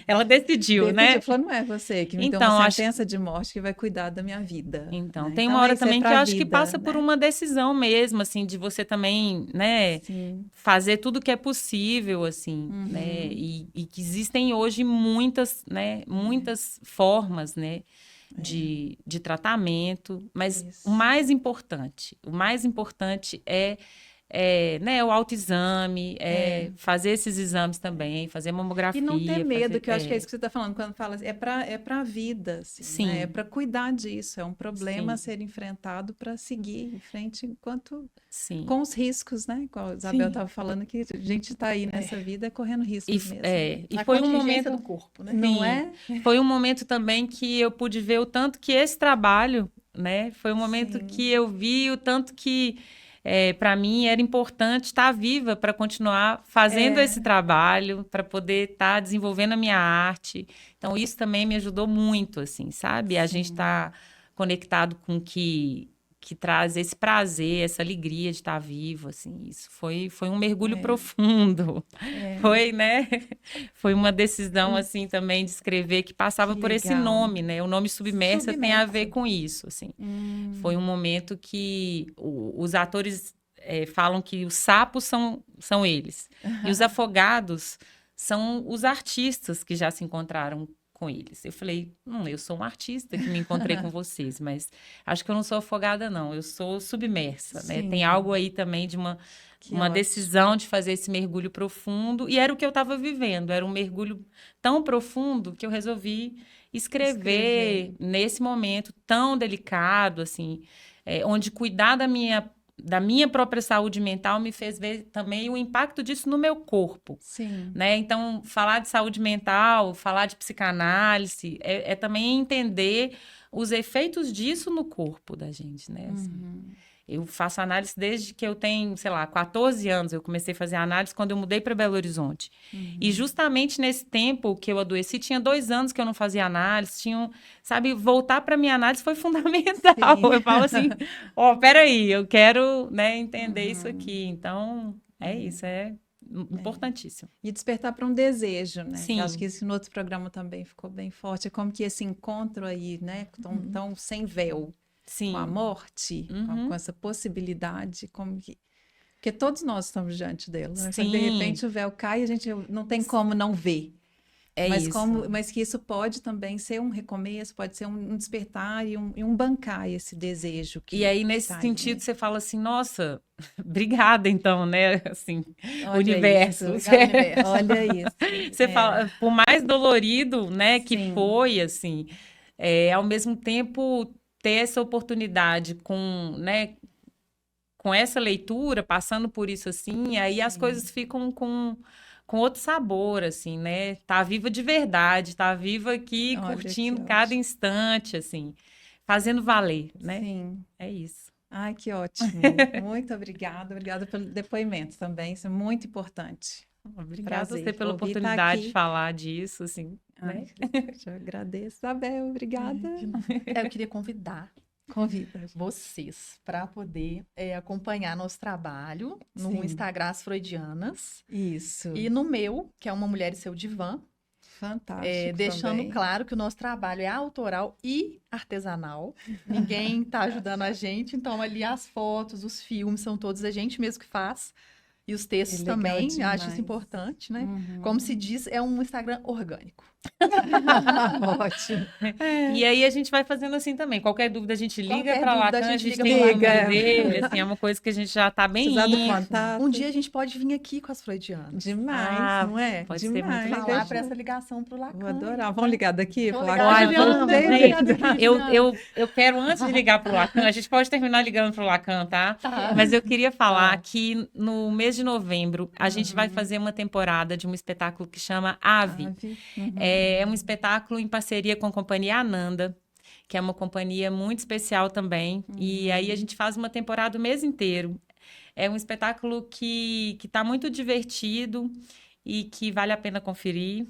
Ela decidiu, né? Falou, não é você que me deu uma sentença de morte que vai cuidar da minha vida. Então, né? tem uma hora também que eu acho que passa por uma decisão mesmo, assim, de você também, né, fazer tudo que é possível, assim, né, e que existem hoje muitas formas, né, de tratamento, mas o mais importante né, o autoexame, fazer esses exames também, fazer mamografia. E não ter medo, que eu acho que é isso que você está falando, quando fala, é para a vida, assim, sim. Né? É para cuidar disso, é um problema a ser enfrentado para seguir em frente enquanto com os riscos, né? Como a Isabel estava falando, que a gente está aí nessa vida correndo riscos mesmo. E foi um momento do corpo, né? Não é? Foi um momento também que eu pude ver o tanto que esse trabalho, né? Foi um momento que eu vi o tanto que para mim era importante estar viva para continuar fazendo esse trabalho, para poder estar desenvolvendo a minha arte. Então, isso também me ajudou muito, assim, sabe? A gente está conectado com o que traz esse prazer, essa alegria de estar vivo, assim. Isso foi um mergulho profundo. Foi, né? Foi uma decisão, assim, também de escrever que passava por esse nome, né? O nome Submersa tem a ver com isso, assim. Foi um momento que os atores falam que os sapos são eles. E os afogados são os artistas que já se encontraram com eles. Eu falei, eu sou um artista que me encontrei com vocês, mas acho que eu não sou afogada, não. Eu sou submersa, né? Tem algo aí também de uma uma decisão de fazer esse mergulho profundo, e era o que eu estava vivendo, era um mergulho tão profundo que eu resolvi escrever nesse momento tão delicado, assim, onde cuidar da minha própria saúde mental me fez ver também o impacto disso no meu corpo. Sim. Né? Então, falar de saúde mental, falar de psicanálise, é também entender os efeitos disso no corpo da gente, né? Assim, eu faço análise desde que eu tenho, sei lá, 14 anos. Eu comecei a fazer análise quando eu mudei para Belo Horizonte. E justamente nesse tempo que eu adoeci, tinha 2 anos que eu não fazia análise. Sabe, voltar para minha análise foi fundamental. Sim. Eu falo assim, peraí, eu quero, né, entender isso aqui. Então, é isso, importantíssimo. E despertar para um desejo, né? Sim. Eu acho que isso no outro programa também ficou bem forte. É como que esse encontro aí, né? Tão sem véu. Sim. Com a morte, com essa possibilidade, como que... Porque todos nós estamos diante dela, né? Sim. De repente o véu cai e a gente não tem como não ver. Mas que isso pode também ser um recomeço, pode ser um despertar e um bancar esse desejo. E aí, nesse sentido, você fala assim, nossa, obrigada, então, né? Assim, olha universo. Isso, olha isso. Você fala, por mais dolorido, né, que foi, assim, ao mesmo tempo ter essa oportunidade com essa leitura, passando por isso assim, aí as coisas ficam com outro sabor, assim, né? Tá viva de verdade, tá viva aqui, curtindo cada instante, assim, fazendo valer, né? Sim. É isso. Ai, que ótimo. Muito obrigada pelo depoimento também, isso é muito importante. Obrigada a você pela oportunidade de falar disso, assim, né? Eu agradeço, Isabel, obrigada. Eu queria convidar vocês para poder acompanhar nosso trabalho no Instagram As Freudianas. Isso. E no meu, que é Uma Mulher e Seu Divã. Fantástico. Deixando também. claro que o nosso trabalho é autoral e artesanal. Ninguém está ajudando a gente, então ali as fotos, os filmes são todos a gente mesmo que faz. E os textos também, demais. acho isso importante, né? Como se diz, é um Instagram orgânico. Ótimo. E aí a gente vai fazendo assim também. Qualquer dúvida a gente liga para lá, a gente tem o número dele, assim, é uma coisa que a gente já tá bem contato. Um dia a gente pode vir aqui com as Freudianas. Demais, não é? Pode demais. ser muito falar para essa ligação pro Lacan. Vou adorar. Vamos ligar daqui pro Lacan? Eu quero, antes de ligar pro Lacan, a gente pode terminar ligando pro Lacan, tá? Mas eu queria falar que no mês de novembro a gente vai fazer uma temporada de um espetáculo que chama Ave. É um espetáculo em parceria com a companhia Ananda, que é uma companhia muito especial também. E aí a gente faz uma temporada o mês inteiro. É um espetáculo que está muito divertido e que vale a pena conferir.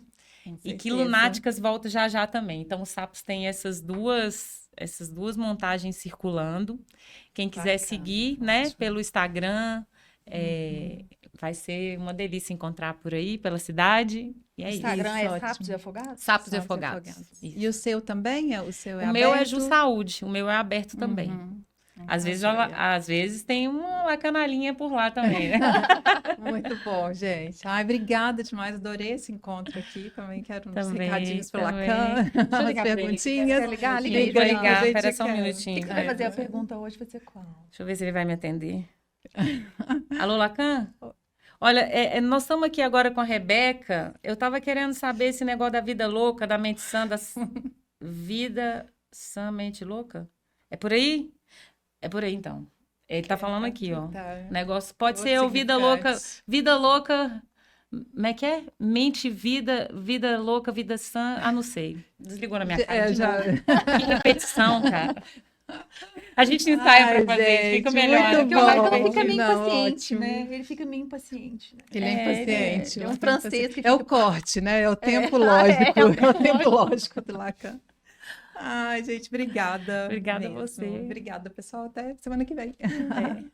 E que Lunáticas volta já já também. Então, os Sapos têm essas duas montagens circulando. Quem quiser seguir, né, pelo Instagram, vai ser uma delícia encontrar por aí, pela cidade. E é Instagram isso. é Sapos e Afogados? Sapos e Afogados. E o seu também? O seu é aberto? Meu é Ju Saúde. O meu é aberto também. Às vezes tem uma lacanalinha por lá também, né? Muito bom, gente. Ai, obrigada demais. Adorei esse encontro aqui. Também quero uns recadinhos pro Lacan. Umas perguntinhas. Quer ligar? Ligar. Espera só um minutinho. O que você vai fazer a pergunta hoje? Vai ser qual? Deixa eu ver se ele vai me atender. Alô, Lacan? Olha, nós estamos aqui agora com a Rebeca. Eu estava querendo saber esse negócio da vida louca, da mente sã, da vida sã, mente louca. É por aí? É por aí, então. Ele está falando aqui, ó. O negócio pode ser o vida louca, como é que é? Mente, vida louca, vida sã. Ah, não sei. Desligou na minha cara. Que repetição, cara. A gente ensaia para fazer, gente, fica melhor. Porque o Lacan fica meio impaciente, né? Ele fica meio impaciente. Né? Ele é impaciente. É um francês que fica... É o corte, né? É o tempo lógico. É o tempo lógico do Lacan. Ai, gente, obrigada. Obrigada a você. Obrigada, pessoal. Até semana que vem. Ai,